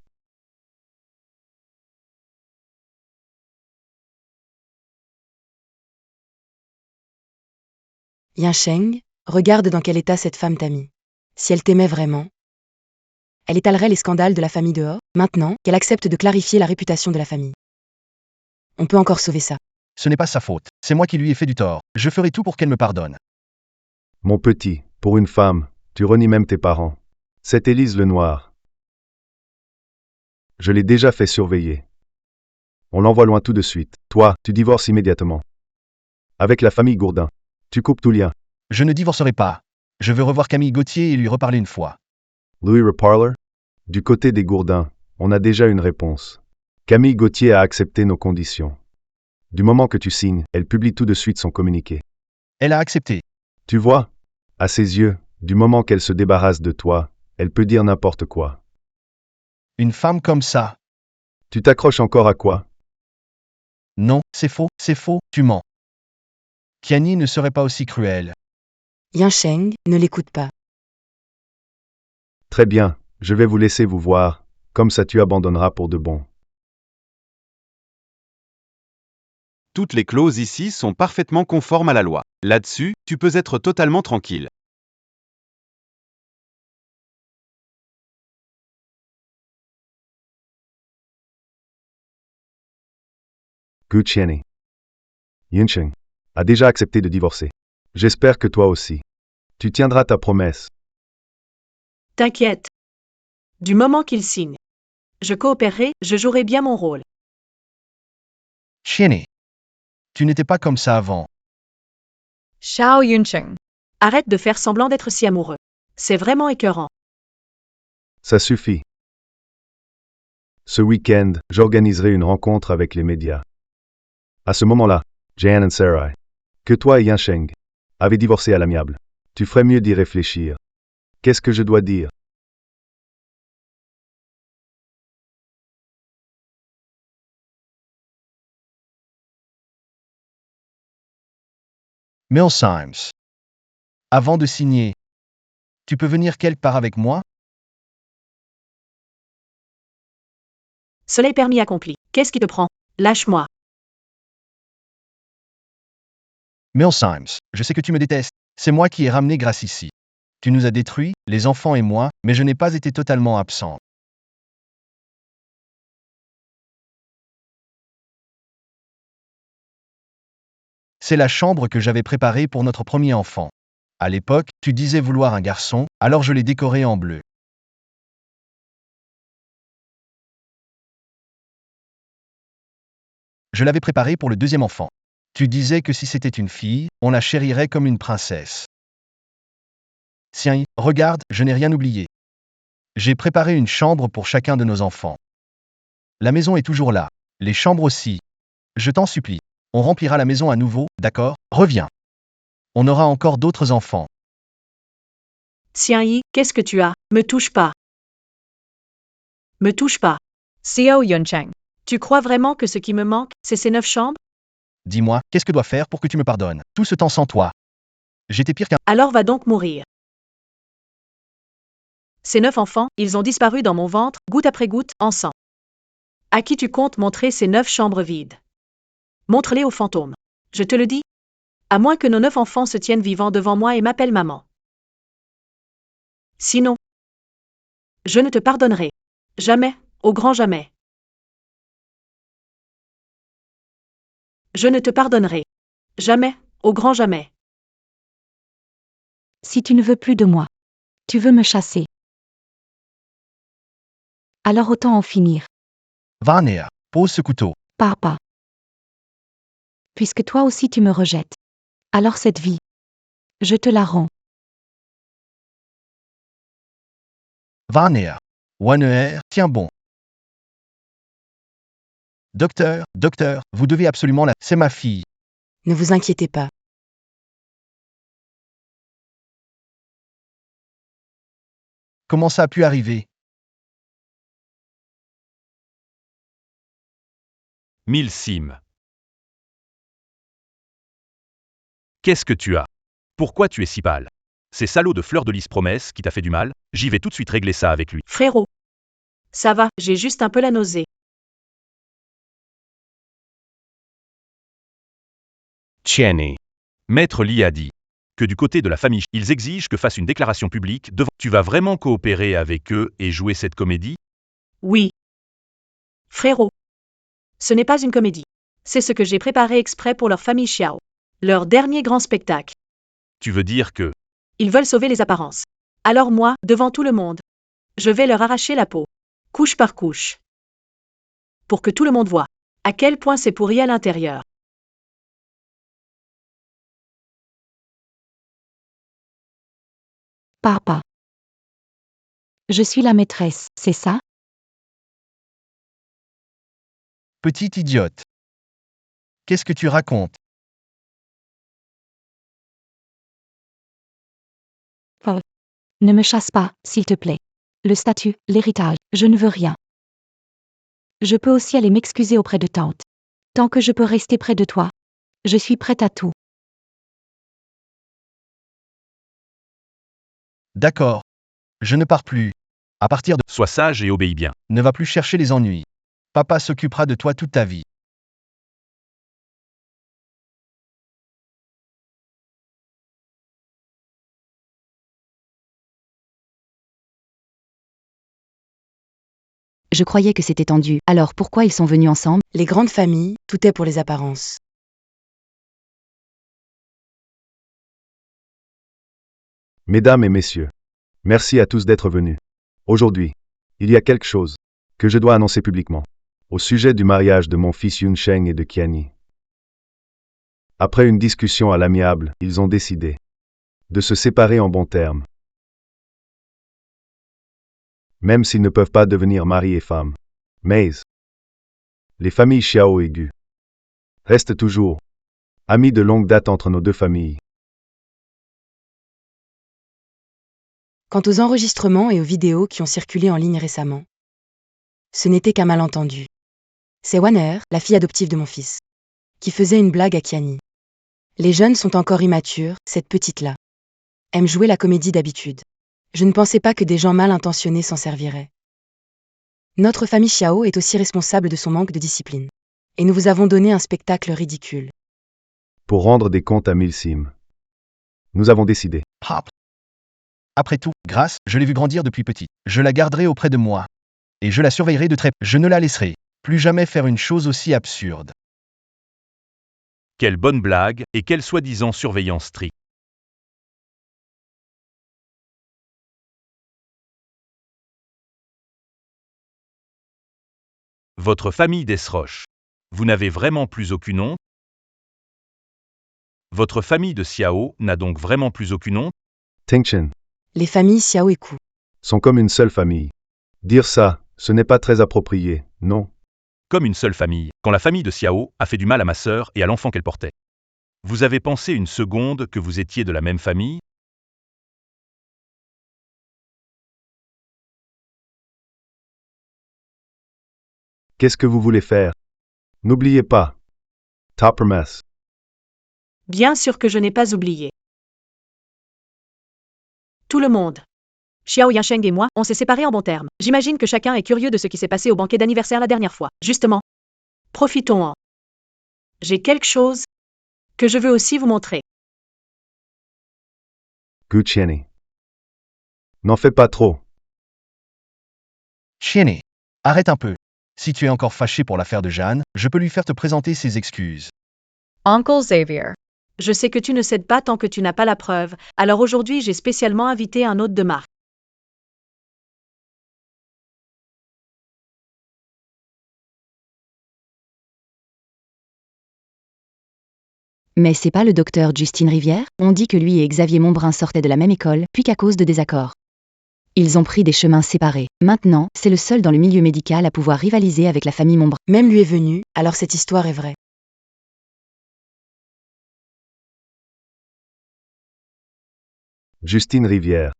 Yansheng, regarde dans quel état cette femme t'a mis. Si elle t'aimait vraiment, elle étalerait les scandales de la famille dehors, maintenant qu'elle accepte de clarifier la réputation de la famille. On peut encore sauver ça. Ce n'est pas sa faute. C'est moi qui lui ai fait du tort. Je ferai tout pour qu'elle me pardonne. Mon petit, pour une femme, tu renies même tes parents. C'est Élise Lenoir. Je l'ai déjà fait surveiller. On l'envoie loin tout de suite. Toi, tu divorces immédiatement. Avec la famille Gourdin. Tu coupes tout lien. Je ne divorcerai pas. Je veux revoir Camille Gauthier et lui reparler une fois. Louis Reparler? Du côté des Gourdins, on a déjà une réponse. Camille Gauthier a accepté nos conditions. Du moment que tu signes, elle publie tout de suite son communiqué. Elle a accepté. Tu vois? À ses yeux, du moment qu'elle se débarrasse de toi, elle peut dire n'importe quoi. Une femme comme ça. Tu t'accroches encore à quoi? Non, c'est faux, tu mens. Qianyi ne serait pas aussi cruelle. Yansheng, ne l'écoute pas. Très bien, je vais vous laisser vous voir, comme ça tu abandonneras pour de bon. Toutes les clauses ici sont parfaitement conformes à la loi. Là-dessus, tu peux être totalement tranquille. Gu Qianyi. Yansheng a déjà accepté de divorcer. J'espère que toi aussi. Tu tiendras ta promesse. T'inquiète. Du moment qu'ils signent. Je coopérerai, je jouerai bien mon rôle. Qianyi. Tu n'étais pas comme ça avant. Xiao Yuncheng. Arrête de faire semblant d'être si amoureux. C'est vraiment écœurant. Ça suffit. Ce week-end, j'organiserai une rencontre avec les médias. À ce moment-là, Jan et Sarai, que toi et Yansheng avez divorcé à l'amiable. Tu ferais mieux d'y réfléchir. Qu'est-ce que je dois dire? Mill Symes. Avant de signer, tu peux venir quelque part avec moi? Soleil permis accompli. Qu'est-ce qui te prend? Lâche-moi. Mill Symes, je sais que tu me détestes. C'est moi qui ai ramené Grace ici. Tu nous as détruits, les enfants et moi, mais je n'ai pas été totalement absent. C'est la chambre que j'avais préparée pour notre premier enfant. À l'époque, tu disais vouloir un garçon, alors je l'ai décoré en bleu. Je l'avais préparée pour le deuxième enfant. Tu disais que si c'était une fille, on la chérirait comme une princesse. Tiens, regarde, je n'ai rien oublié. J'ai préparé une chambre pour chacun de nos enfants. La maison est toujours là. Les chambres aussi. Je t'en supplie. On remplira la maison à nouveau, d'accord? Reviens. On aura encore d'autres enfants. Tiens, qu'est-ce que tu as? Me touche pas. Me touche pas. Xiao Yuncheng. Tu crois vraiment que ce qui me manque, c'est ces 9 chambres? Dis-moi, qu'est-ce que dois faire pour que tu me pardonnes? Tout ce temps sans toi. J'étais pire qu'un... Alors va donc mourir. Ces 9 enfants, ils ont disparu dans mon ventre, goutte après goutte, en sang. À qui tu comptes montrer ces 9 chambres vides? Montre-les aux fantômes. Je te le dis. À moins que nos 9 enfants se tiennent vivants devant moi et m'appellent maman. Sinon, je ne te pardonnerai. Jamais, au grand jamais. Je ne te pardonnerai. Jamais, au grand jamais. Si tu ne veux plus de moi, tu veux me chasser. Alors autant en finir. Warner, pose ce couteau. Papa. Puisque toi aussi tu me rejettes. Alors cette vie, je te la rends. Warner. Wanner, tiens bon. Docteur, vous devez absolument la... C'est ma fille. Ne vous inquiétez pas. Comment ça a pu arriver? Milsim. Qu'est-ce que tu as? Pourquoi tu es si pâle? C'est salaud de Fleur de Lys Promesse qui t'a fait du mal, j'y vais tout de suite régler ça avec lui. Frérot. Ça va, j'ai juste un peu la nausée. Tiennet. Maître Li a dit que du côté de la famille, ils exigent que fasse une déclaration publique devant... Tu vas vraiment coopérer avec eux et jouer cette comédie? Oui. Frérot. Ce n'est pas une comédie. C'est ce que j'ai préparé exprès pour leur famille Xiao. Leur dernier grand spectacle. Tu veux dire que... Ils veulent sauver les apparences. Alors moi, devant tout le monde, je vais leur arracher la peau, couche par couche. Pour que tout le monde voie à quel point c'est pourri à l'intérieur. Papa. Je suis la maîtresse, c'est ça? Petite idiote. Qu'est-ce que tu racontes? Ne me chasse pas, s'il te plaît. Le statut, l'héritage, je ne veux rien. Je peux aussi aller m'excuser auprès de tante. Tant que je peux rester près de toi, je suis prête à tout. D'accord. Je ne pars plus. À partir de... Sois sage et obéis bien. Ne va plus chercher les ennuis. Papa s'occupera de toi toute ta vie. Je croyais que c'était tendu. Alors pourquoi ils sont venus ensemble? Les grandes familles, tout est pour les apparences. Mesdames et messieurs, merci à tous d'être venus. Aujourd'hui, il y a quelque chose que je dois annoncer publiquement au sujet du mariage de mon fils Yuncheng et de Qiani. Après une discussion à l'amiable, ils ont décidé de se séparer en bons termes. Même s'ils ne peuvent pas devenir mari et femme. Mais les familles Xiao et Gu restent toujours amis de longue date entre nos deux familles. Quant aux enregistrements et aux vidéos qui ont circulé en ligne récemment, ce n'était qu'un malentendu. C'est Wanner, la fille adoptive de mon fils, qui faisait une blague à Qiani. Les jeunes sont encore immatures, cette petite-là aime jouer la comédie d'habitude. Je ne pensais pas que des gens mal intentionnés s'en serviraient. Notre famille Xiao est aussi responsable de son manque de discipline. Et nous vous avons donné un spectacle ridicule. Pour rendre des comptes à Milsim, nous avons décidé. Après tout, Grâce, je l'ai vue grandir depuis petite. Je la garderai auprès de moi. Et je la surveillerai de très... Je ne la laisserai plus jamais faire une chose aussi absurde. Quelle bonne blague, et quelle soi-disant surveillance stricte. Votre famille Desroches. Vous n'avez vraiment plus aucune honte? Votre famille de Xiao n'a donc vraiment plus aucune honte? Tingchen. Les familles Xiao et Ku Sont comme une seule famille. Dire ça, ce n'est pas très approprié, non? Comme une seule famille, quand la famille de Xiao a fait du mal à ma sœur et à l'enfant qu'elle portait. Vous avez pensé une seconde que vous étiez de la même famille? Qu'est-ce que vous voulez faire? N'oubliez pas. Ta promesse. Bien sûr que je n'ai pas oublié. Tout le monde. Xiao Yansheng et moi, on s'est séparés en bons termes. J'imagine que chacun est curieux de ce qui s'est passé au banquet d'anniversaire la dernière fois. Justement. Profitons-en. J'ai quelque chose que je veux aussi vous montrer. Gu Qianni. N'en fais pas trop. Chienné. Arrête un peu. Si tu es encore fâché pour l'affaire de Jeanne, je peux lui faire te présenter ses excuses. Uncle Xavier. Je sais que tu ne cèdes pas tant que tu n'as pas la preuve, alors aujourd'hui j'ai spécialement invité un hôte de marque. Mais c'est pas le docteur Justine Rivière? On dit que lui et Xavier Montbrun sortaient de la même école, puis qu'à cause de désaccords, ils ont pris des chemins séparés. Maintenant, c'est le seul dans le milieu médical à pouvoir rivaliser avec la famille Montbrun. Même lui est venu, alors cette histoire est vraie. Justine Rivière.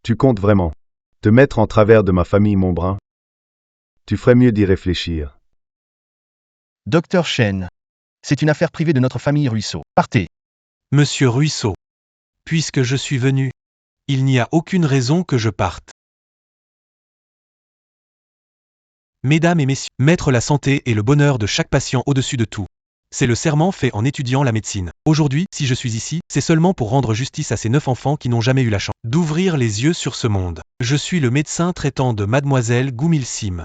Tu comptes vraiment te mettre en travers de ma famille Montbrun? Tu ferais mieux d'y réfléchir. Docteur Chen. C'est une affaire privée de notre famille Ruisseau. Partez. Monsieur Ruisseau. Puisque je suis venu, il n'y a aucune raison que je parte. Mesdames et messieurs, mettre la santé et le bonheur de chaque patient au-dessus de tout. C'est le serment fait en étudiant la médecine. Aujourd'hui, si je suis ici, c'est seulement pour rendre justice à ces 9 enfants qui n'ont jamais eu la chance d'ouvrir les yeux sur ce monde. Je suis le médecin traitant de Mademoiselle Gu Milsim.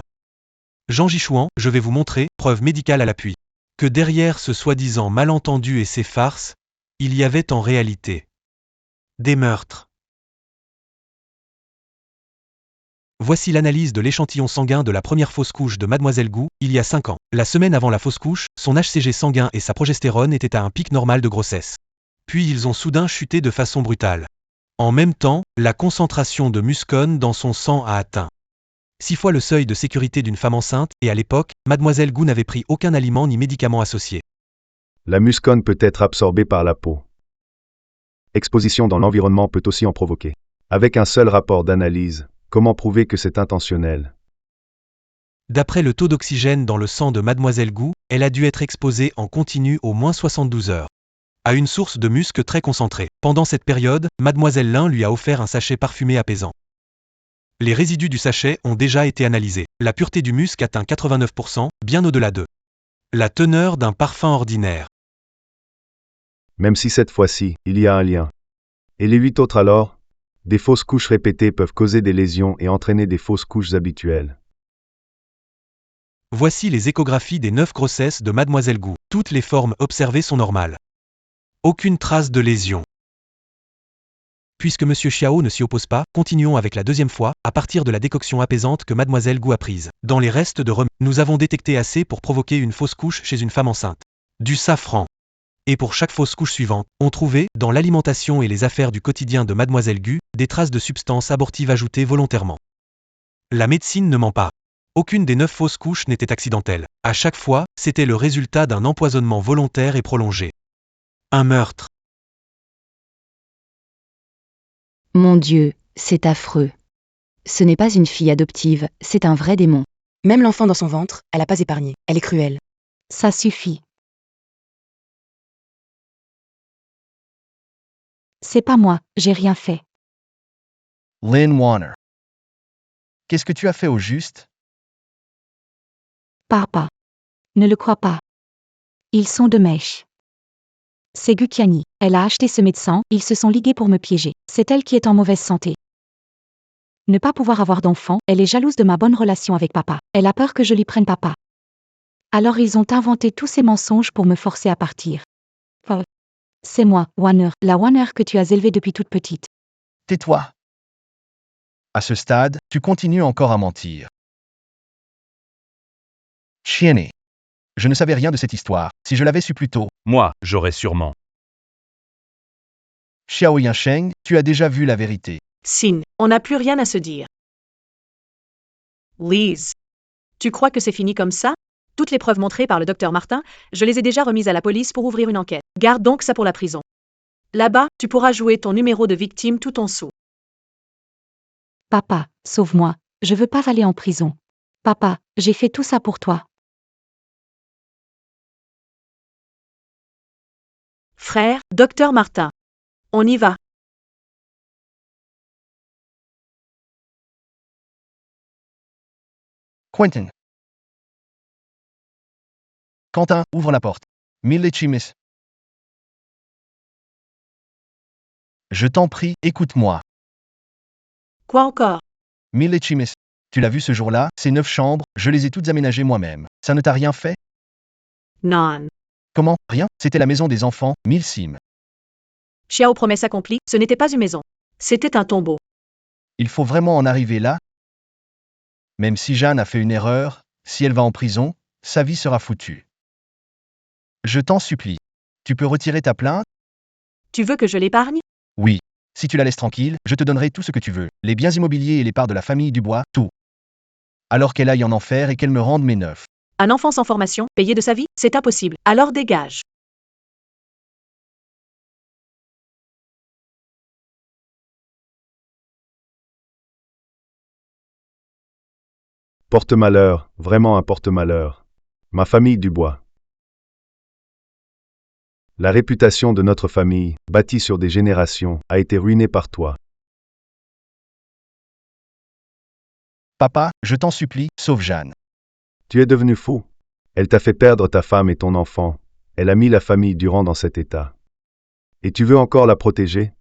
Jean Jichouan, je vais vous montrer, preuve médicale à l'appui, que derrière ce soi-disant malentendu et ces farces, il y avait en réalité des meurtres. Voici l'analyse de l'échantillon sanguin de la première fausse couche de Mademoiselle Gu, il y a 5 ans. La semaine avant la fausse couche, son HCG sanguin et sa progestérone étaient à un pic normal de grossesse. Puis ils ont soudain chuté de façon brutale. En même temps, la concentration de muscone dans son sang a atteint 6 fois le seuil de sécurité d'une femme enceinte, et à l'époque, Mademoiselle Gu n'avait pris aucun aliment ni médicament associé. La muscone peut être absorbée par la peau. Exposition dans l'environnement peut aussi en provoquer. Avec un seul rapport d'analyse, comment prouver que c'est intentionnel? D'après le taux d'oxygène dans le sang de Mademoiselle Gu, elle a dû être exposée en continu au moins 72 heures à une source de musc très concentrée. Pendant cette période, Mademoiselle Lin lui a offert un sachet parfumé apaisant. Les résidus du sachet ont déjà été analysés. La pureté du musc atteint 89%, bien au-delà de la teneur d'un parfum ordinaire. Même si cette fois-ci, il y a un lien. Et les 8 autres alors? Des fausses couches répétées peuvent causer des lésions et entraîner des fausses couches habituelles. Voici les échographies des 9 grossesses de Mademoiselle Gu. Toutes les formes observées sont normales. Aucune trace de lésion. Puisque M. Xiao ne s'y oppose pas, continuons avec la deuxième fois, à partir de la décoction apaisante que Mademoiselle Gu a prise. Dans les restes de remède, nous avons détecté assez pour provoquer une fausse couche chez une femme enceinte. Du safran. Et pour chaque fausse couche suivante, on trouvait, dans l'alimentation et les affaires du quotidien de Mademoiselle Gu, des traces de substances abortives ajoutées volontairement. La médecine ne ment pas. Aucune des 9 fausses couches n'était accidentelle. À chaque fois, c'était le résultat d'un empoisonnement volontaire et prolongé. Un meurtre. Mon Dieu, c'est affreux. Ce n'est pas une fille adoptive, c'est un vrai démon. Même l'enfant dans son ventre, elle n'a pas épargné. Elle est cruelle. Ça suffit. C'est pas moi, j'ai rien fait. Lynn Warner. Qu'est-ce que tu as fait au juste? Papa. Ne le crois pas. Ils sont de mèche. C'est Gu Qianni. Elle a acheté ce médecin, ils se sont ligués pour me piéger. C'est elle qui est en mauvaise santé. Ne pas pouvoir avoir d'enfant, elle est jalouse de ma bonne relation avec papa. Elle a peur que je lui prenne papa. Alors ils ont inventé tous ces mensonges pour me forcer à partir. C'est moi, Warner, la Warner que tu as élevée depuis toute petite. Tais-toi. À ce stade, tu continues encore à mentir. Chienné. Je ne savais rien de cette histoire. Si je l'avais su plus tôt. Moi, j'aurais sûrement. Xiao Yansheng, tu as déjà vu la vérité. Sin, on n'a plus rien à se dire. Liz. Tu crois que c'est fini comme ça? Toutes les preuves montrées par le docteur Martin, je les ai déjà remises à la police pour ouvrir une enquête. Garde donc ça pour la prison. Là-bas, tu pourras jouer ton numéro de victime tout en sous. Papa, sauve-moi. Je veux pas aller en prison. Papa, j'ai fait tout ça pour toi. Frère, docteur Martin. On y va. Quentin. Quentin, ouvre la porte. Chimis. Je t'en prie, écoute-moi. Quoi encore? Chimis. Tu l'as vu ce jour-là, ces 9 chambres, je les ai toutes aménagées moi-même. Ça ne t'a rien fait? Non. Comment? Rien? C'était la maison des enfants, Sim. Xiao, promesse accomplie, ce n'était pas une maison. C'était un tombeau. Il faut vraiment en arriver là? Même si Jeanne a fait une erreur, si elle va en prison, sa vie sera foutue. Je t'en supplie. Tu peux retirer ta plainte? Tu veux que je l'épargne? Oui. Si tu la laisses tranquille, je te donnerai tout ce que tu veux. Les biens immobiliers et les parts de la famille Dubois, tout. Alors qu'elle aille en enfer et qu'elle me rende mes 9. Un enfant sans formation, payé de sa vie, c'est impossible. Alors dégage. Porte-malheur, vraiment un porte-malheur. Ma famille Dubois. La réputation de notre famille, bâtie sur des générations, a été ruinée par toi. Papa, je t'en supplie, sauve Jeanne. Tu es devenu fou. Elle t'a fait perdre ta femme et ton enfant. Elle a mis la famille Durand dans cet état. Et tu veux encore la protéger?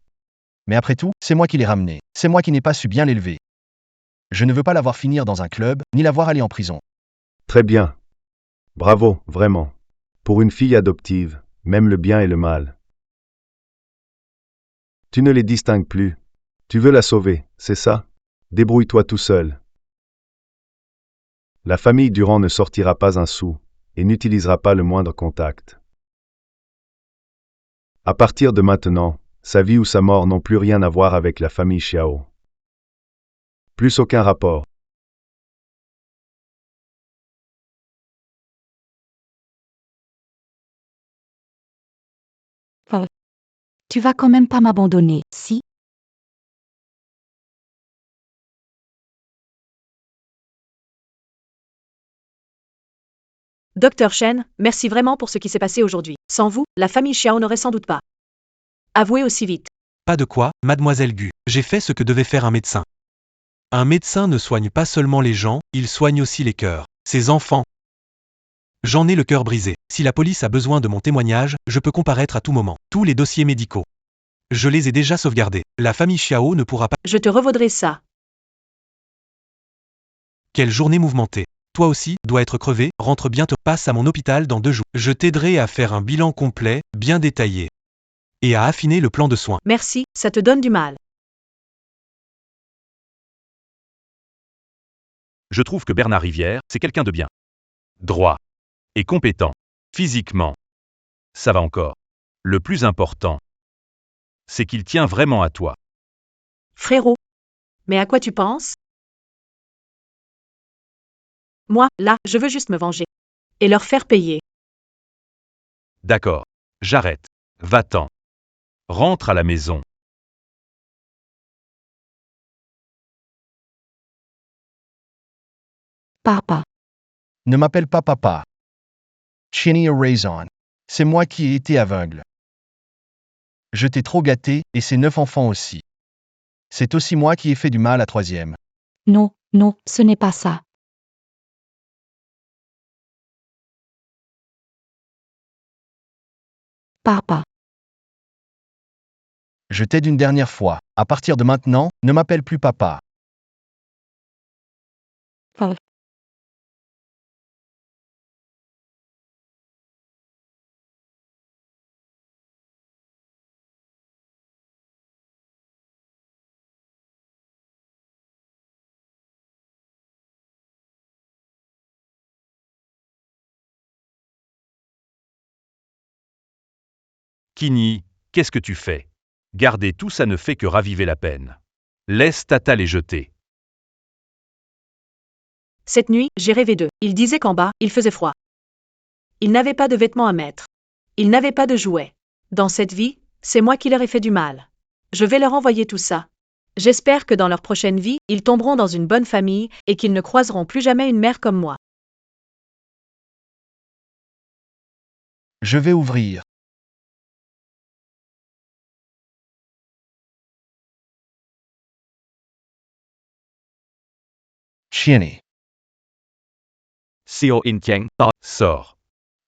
Mais après tout, c'est moi qui l'ai ramenée. C'est moi qui n'ai pas su bien l'élever. Je ne veux pas la voir finir dans un club, ni la voir aller en prison. Très bien. Bravo, vraiment. Pour une fille adoptive, même le bien et le mal. Tu ne les distingues plus. Tu veux la sauver, c'est ça? Débrouille-toi tout seul. La famille Durand ne sortira pas un sou et n'utilisera pas le moindre contact. À partir de maintenant, sa vie ou sa mort n'ont plus rien à voir avec la famille Xiao. Plus aucun rapport. Tu vas quand même pas m'abandonner, si? Docteur Chen, merci vraiment pour ce qui s'est passé aujourd'hui. Sans vous, la famille Xiao n'aurait sans doute pas avoué aussi vite. Pas de quoi, mademoiselle Gu. J'ai fait ce que devait faire un médecin. Un médecin ne soigne pas seulement les gens, il soigne aussi les cœurs. Ces enfants. J'en ai le cœur brisé. Si la police a besoin de mon témoignage, je peux comparaître à tout moment. Tous les dossiers médicaux. Je les ai déjà sauvegardés. La famille Xiao ne pourra pas. Je te revaudrai ça. Quelle journée mouvementée. Toi aussi, dois être crevé, rentre bientôt, passe à mon hôpital dans 2 jours. Je t'aiderai à faire un bilan complet, bien détaillé. Et à affiner le plan de soins. Merci, ça te donne du mal. Je trouve que Bernard Rivière, c'est quelqu'un de bien. Droit. Et compétent. Physiquement. Ça va encore. Le plus important, c'est qu'il tient vraiment à toi. Frérot. Mais à quoi tu penses? Moi, là, je veux juste me venger. Et leur faire payer. D'accord. J'arrête. Va-t'en. Rentre à la maison. Papa. Ne m'appelle pas papa. Cheney a raison. C'est moi qui ai été aveugle. Je t'ai trop gâté, et ces 9 enfants aussi. C'est aussi moi qui ai fait du mal à troisième. Non, non, ce n'est pas ça. Papa. Je t'aide une dernière fois. À partir de maintenant, ne m'appelle plus papa. Kini, qu'est-ce que tu fais? Garder tout ça ne fait que raviver la peine. Laisse Tata les jeter. Cette nuit, j'ai rêvé d'eux. Ils disaient qu'en bas, il faisait froid. Ils n'avaient pas de vêtements à mettre. Ils n'avaient pas de jouets. Dans cette vie, c'est moi qui leur ai fait du mal. Je vais leur envoyer tout ça. J'espère que dans leur prochaine vie, ils tomberont dans une bonne famille et qu'ils ne croiseront plus jamais une mère comme moi. Je vais ouvrir. Chienné. Seo In-tieng, Sors.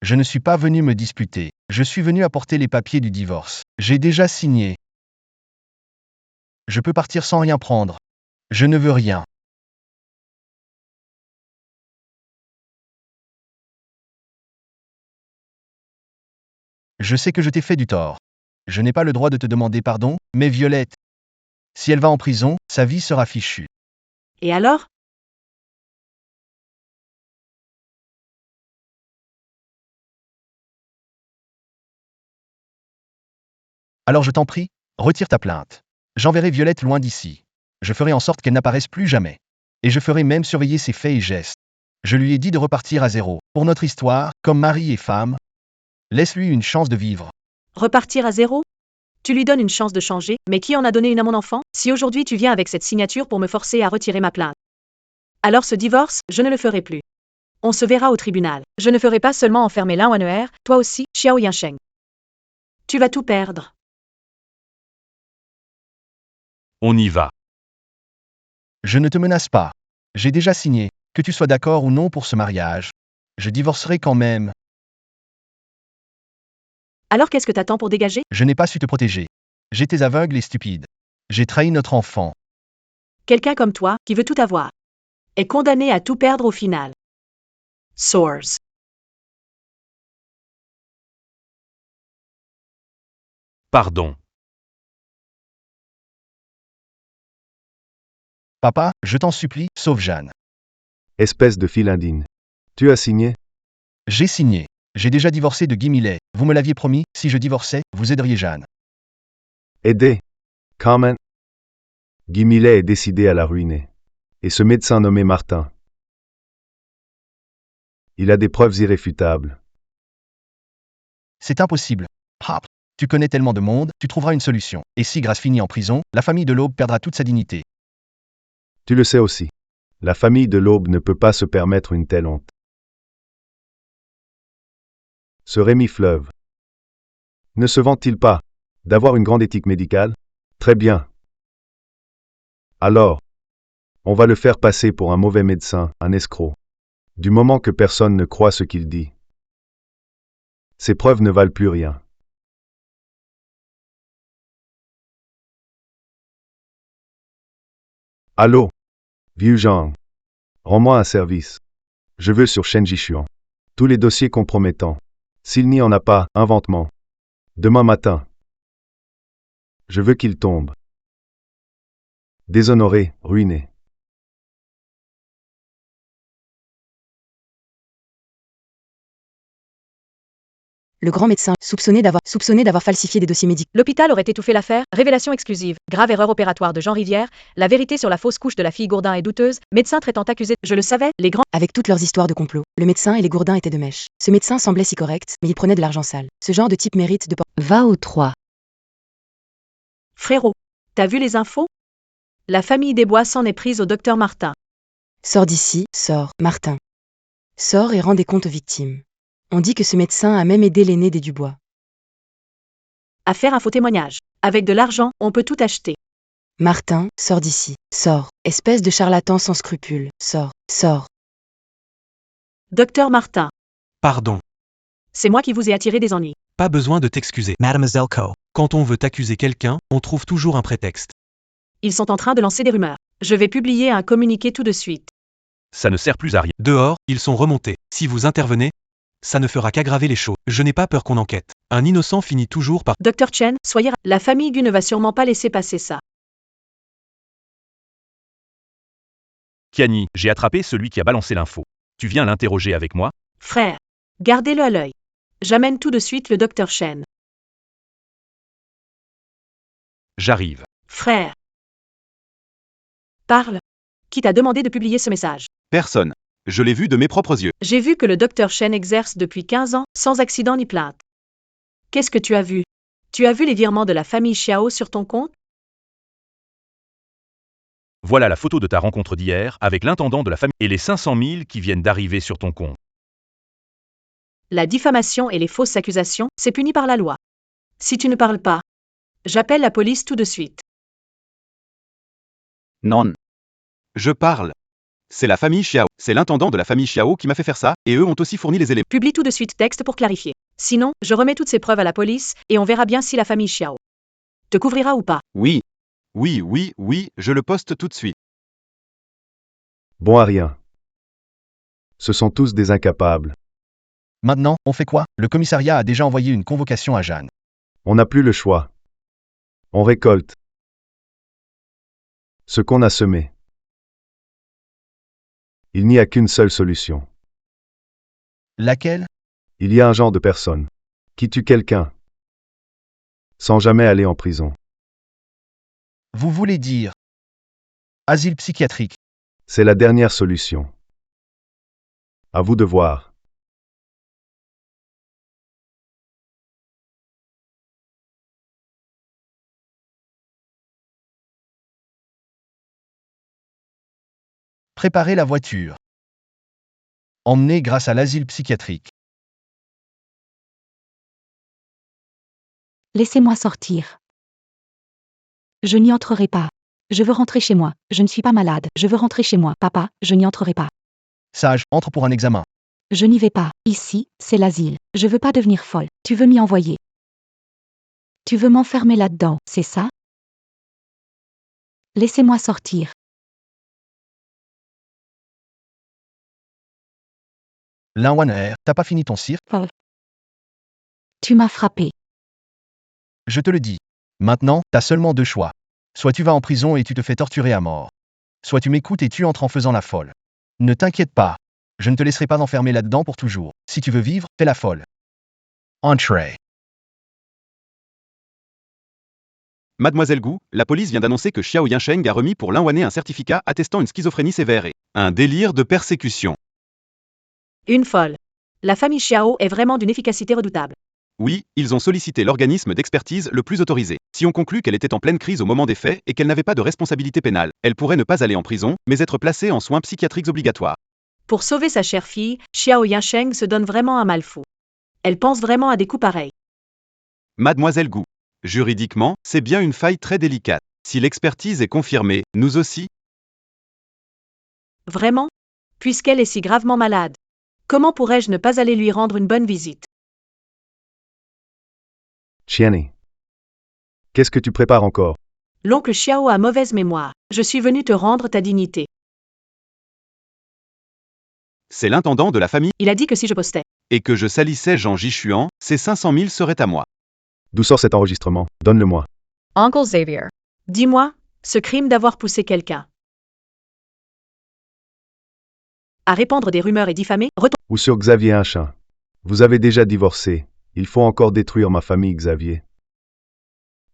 Je ne suis pas venu me disputer. Je suis venu apporter les papiers du divorce. J'ai déjà signé. Je peux partir sans rien prendre. Je ne veux rien. Je sais que je t'ai fait du tort. Je n'ai pas le droit de te demander pardon, mais Violette, si elle va en prison, sa vie sera fichue. Et alors? Alors je t'en prie, retire ta plainte. J'enverrai Violette loin d'ici. Je ferai en sorte qu'elle n'apparaisse plus jamais. Et je ferai même surveiller ses faits et gestes. Je lui ai dit de repartir à zéro. Pour notre histoire, comme mari et femme, laisse-lui une chance de vivre. Repartir à zéro? Tu lui donnes une chance de changer, mais qui en a donné une à mon enfant? Si aujourd'hui tu viens avec cette signature pour me forcer à retirer ma plainte, alors ce divorce, je ne le ferai plus. On se verra au tribunal. Je ne ferai pas seulement enfermer l'un Wan, toi aussi, Xiao Yansheng. Tu vas tout perdre. On y va. Je ne te menace pas. J'ai déjà signé, que tu sois d'accord ou non pour ce mariage. Je divorcerai quand même. Alors qu'est-ce que t'attends pour dégager? Je n'ai pas su te protéger. J'étais aveugle et stupide. J'ai trahi notre enfant. Quelqu'un comme toi, qui veut tout avoir, est condamné à tout perdre au final. Source. Pardon. Papa, je t'en supplie, sauve Jeanne. Espèce de fille indigne. Tu as signé? J'ai signé. J'ai déjà divorcé de Guy Millet. Vous me l'aviez promis, si je divorçais, vous aideriez Jeanne. Aider. Comment? Guy Millet est décidé à la ruiner. Et ce médecin nommé Martin. Il a des preuves irréfutables. C'est impossible. Ah, tu connais tellement de monde, tu trouveras une solution. Et si Grace finit en prison, la famille de l'Aube perdra toute sa dignité. Tu le sais aussi. La famille de l'Aube ne peut pas se permettre une telle honte. Ce Rémi Fleuve ne se vante-t-il pas d'avoir une grande éthique médicale? Très bien. Alors, on va le faire passer pour un mauvais médecin, un escroc. Du moment que personne ne croit ce qu'il dit. Ces preuves ne valent plus rien. Allô? Vieux Zhang. Rends-moi un service. Je veux sur Shen Jishuan. Tous les dossiers compromettants. S'il n'y en a pas, invente-moi. Demain matin. Je veux qu'il tombe. Déshonoré, ruiné. Le grand médecin, soupçonné d'avoir falsifié des dossiers médicaux. L'hôpital aurait étouffé l'affaire. Révélation exclusive. Grave erreur opératoire de Jean Rivière. La vérité sur la fausse couche de la fille Gourdin est douteuse. Médecin traitant accusé. Je le savais, les grands. Avec toutes leurs histoires de complot, le médecin et les Gourdins étaient de mèche. Ce médecin semblait si correct, mais il prenait de l'argent sale. Ce genre de type mérite de... Va au 3. Frérot, t'as vu les infos? La famille Desbois s'en est prise au docteur Martin. Sors d'ici, sors, Martin. Sors et rends des comptes aux victimes. On dit que ce médecin a même aidé l'aîné des Dubois. À faire un faux témoignage. Avec de l'argent, on peut tout acheter. Martin, sors d'ici. Sors. Espèce de charlatan sans scrupules. Sors. Sors. Docteur Martin, Pardon. c'est moi qui vous ai attiré des ennuis. Pas besoin de t'excuser. Mademoiselle Co. Quand on veut accuser quelqu'un, on trouve toujours un prétexte. Ils sont en train de lancer des rumeurs. Je vais publier un communiqué tout de suite. Ça ne sert plus à rien. Dehors, ils sont remontés. Si vous intervenez, ça ne fera qu'aggraver les choses. Je n'ai pas peur qu'on enquête. Un innocent finit toujours par... Docteur Chen, soyez... La famille Gu ne va sûrement pas laisser passer ça. Kiani, j'ai attrapé celui qui a balancé l'info. Tu viens l'interroger avec moi? Frère, gardez-le à l'œil. J'amène tout de suite le docteur Chen. J'arrive. Frère. Parle. Qui t'a demandé de publier ce message? Personne. Je l'ai vu de mes propres yeux. J'ai vu que le docteur Chen exerce depuis 15 ans, sans accident ni plainte. Qu'est-ce que tu as vu? Tu as vu les virements de la famille Xiao sur ton compte? Voilà la photo de ta rencontre d'hier avec l'intendant de la famille et les 500 000 qui viennent d'arriver sur ton compte. La diffamation et les fausses accusations, c'est puni par la loi. Si tu ne parles pas, j'appelle la police tout de suite. Non. Je parle. C'est la famille Xiao. C'est l'intendant de la famille Xiao qui m'a fait faire ça, et eux ont aussi fourni les éléments. Publie tout de suite texte pour clarifier. Sinon, je remets toutes ces preuves à la police, et on verra bien si la famille Xiao te couvrira ou pas. Oui. Oui, je le poste tout de suite. Bon à rien. Ce sont tous des incapables. Maintenant, on fait quoi? Le commissariat a déjà envoyé une convocation à Jeanne. On n'a plus le choix. On récolte ce qu'on a semé. Il n'y a qu'une seule solution. Laquelle? Il y a un genre de personne qui tue quelqu'un sans jamais aller en prison. Vous voulez dire asile psychiatrique? C'est la dernière solution. À vous de voir. Préparez la voiture. Emmenez grâce à l'asile psychiatrique. Laissez-moi sortir. Je n'y entrerai pas. Je veux rentrer chez moi. Je ne suis pas malade. Je veux rentrer chez moi. Papa, je n'y entrerai pas. Sage, entre pour un examen. Je n'y vais pas. Ici, c'est l'asile. Je veux pas devenir folle. Tu veux m'y envoyer. Tu veux m'enfermer là-dedans, c'est ça? Laissez-moi sortir. Lin t'as pas fini ton cirque? Tu m'as frappé. Je te le dis. Maintenant, t'as seulement deux choix. Soit tu vas en prison et tu te fais torturer à mort. Soit tu m'écoutes et tu entres en faisant la folle. Ne t'inquiète pas. Je ne te laisserai pas enfermer là-dedans pour toujours. Si tu veux vivre, fais la folle. Entrez. Mademoiselle Gu, la police vient d'annoncer que Xiao Yansheng a remis pour Lin Wanné un certificat attestant une schizophrénie sévère et un délire de persécution. Une folle. La famille Xiao est vraiment d'une efficacité redoutable. Oui, ils ont sollicité l'organisme d'expertise le plus autorisé. Si on conclut qu'elle était en pleine crise au moment des faits et qu'elle n'avait pas de responsabilité pénale, elle pourrait ne pas aller en prison, mais être placée en soins psychiatriques obligatoires. Pour sauver sa chère fille, Xiao Yansheng se donne vraiment un mal fou. Elle pense vraiment à des coups pareils. Mademoiselle Gu, juridiquement, c'est bien une faille très délicate. Si l'expertise est confirmée, nous aussi. Vraiment? Puisqu'elle est si gravement malade. Comment pourrais-je ne pas aller lui rendre une bonne visite? Chiani. Qu'est-ce que tu prépares encore? L'oncle Xiao a mauvaise mémoire. Je suis venu te rendre ta dignité. C'est l'intendant de la famille, Il a dit que si je postais et que je salissais Jean Jishuan, ces 500 000 seraient à moi. D'où sort cet enregistrement? Donne-le-moi. Uncle Xavier. Dis-moi, ce crime d'avoir poussé quelqu'un à répandre des rumeurs et diffamer, retombe. Ou sur Xavier Inchin. Vous avez déjà divorcé. Il faut encore détruire ma famille, Xavier.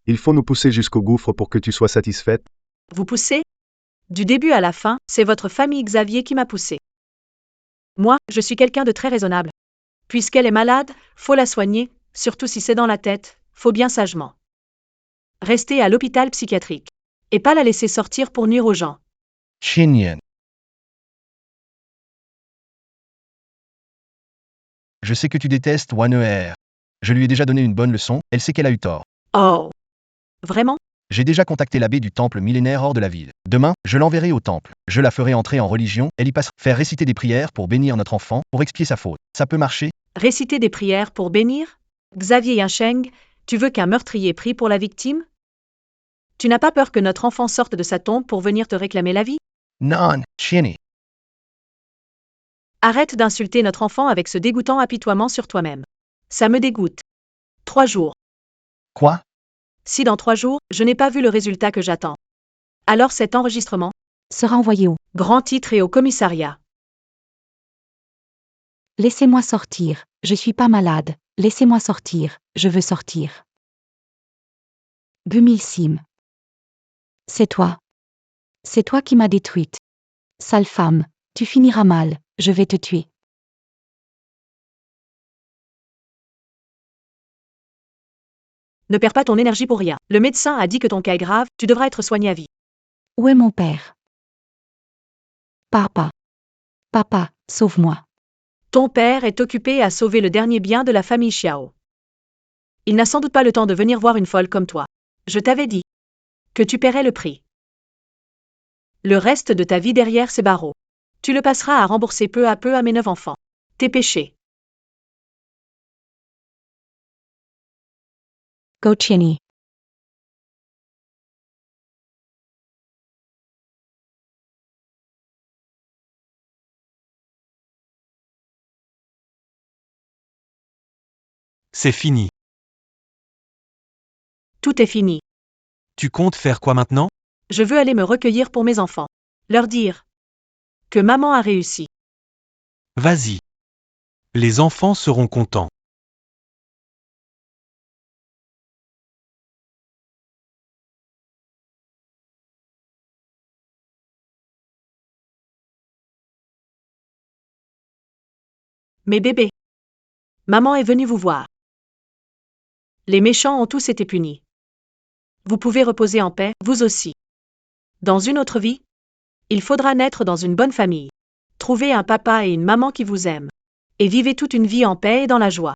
Il faut nous pousser jusqu'au gouffre pour que tu sois satisfaite. Vous poussez? Du début à la fin, c'est votre famille Xavier qui m'a poussé. Moi, je suis quelqu'un de très raisonnable. Puisqu'elle est malade, faut la soigner, surtout si c'est dans la tête, faut bien sagement rester à l'hôpital psychiatrique. Et pas la laisser sortir pour nuire aux gens. Chinyen. Je sais que tu détestes Wanner. Je lui ai déjà donné une bonne leçon, elle sait qu'elle a eu tort. Oh. Vraiment? J'ai déjà contacté l'abbé du temple millénaire hors de la ville. Demain, je l'enverrai au temple. Je la ferai entrer en religion, elle y passera. Faire réciter des prières pour bénir notre enfant, pour expier sa faute. Ça peut marcher? Réciter des prières pour bénir? Xavier Yansheng, tu veux qu'un meurtrier prie pour la victime? Tu n'as pas peur que notre enfant sorte de sa tombe pour venir te réclamer la vie? Non, Chinny. Arrête d'insulter notre enfant avec ce dégoûtant apitoiement sur toi-même. Ça me dégoûte. 3 jours. Quoi? Si dans 3 jours, je n'ai pas vu le résultat que j'attends. Alors cet enregistrement Sera envoyé au. grand titre et au commissariat. Laissez-moi sortir. Je suis pas malade. Laissez-moi sortir. Je veux sortir. Gumilsim. C'est toi. C'est toi qui m'as détruite. Sale femme, tu finiras mal, je vais te tuer. Ne perds pas ton énergie pour rien. Le médecin a dit que ton cas est grave, tu devras être soigné à vie. Où est mon père? Papa. Papa, sauve-moi. Ton père est occupé à sauver le dernier bien de la famille Xiao. Il n'a sans doute pas le temps de venir voir une folle comme toi. Je t'avais dit que tu paierais le prix. Le reste de ta vie derrière ces barreaux. Tu le passeras à rembourser peu à peu à mes 9 enfants. Tes péchés. Go Chenny. C'est fini. Tout est fini. Tu comptes faire quoi maintenant? Je veux aller me recueillir pour mes enfants. Leur dire que maman a réussi. Vas-y. Les enfants seront contents. Mes bébés. Maman est venue vous voir. Les méchants ont tous été punis. Vous pouvez reposer en paix, vous aussi. Dans une autre vie, il faudra naître dans une bonne famille. Trouvez un papa et une maman qui vous aiment. Et vivez toute une vie en paix et dans la joie.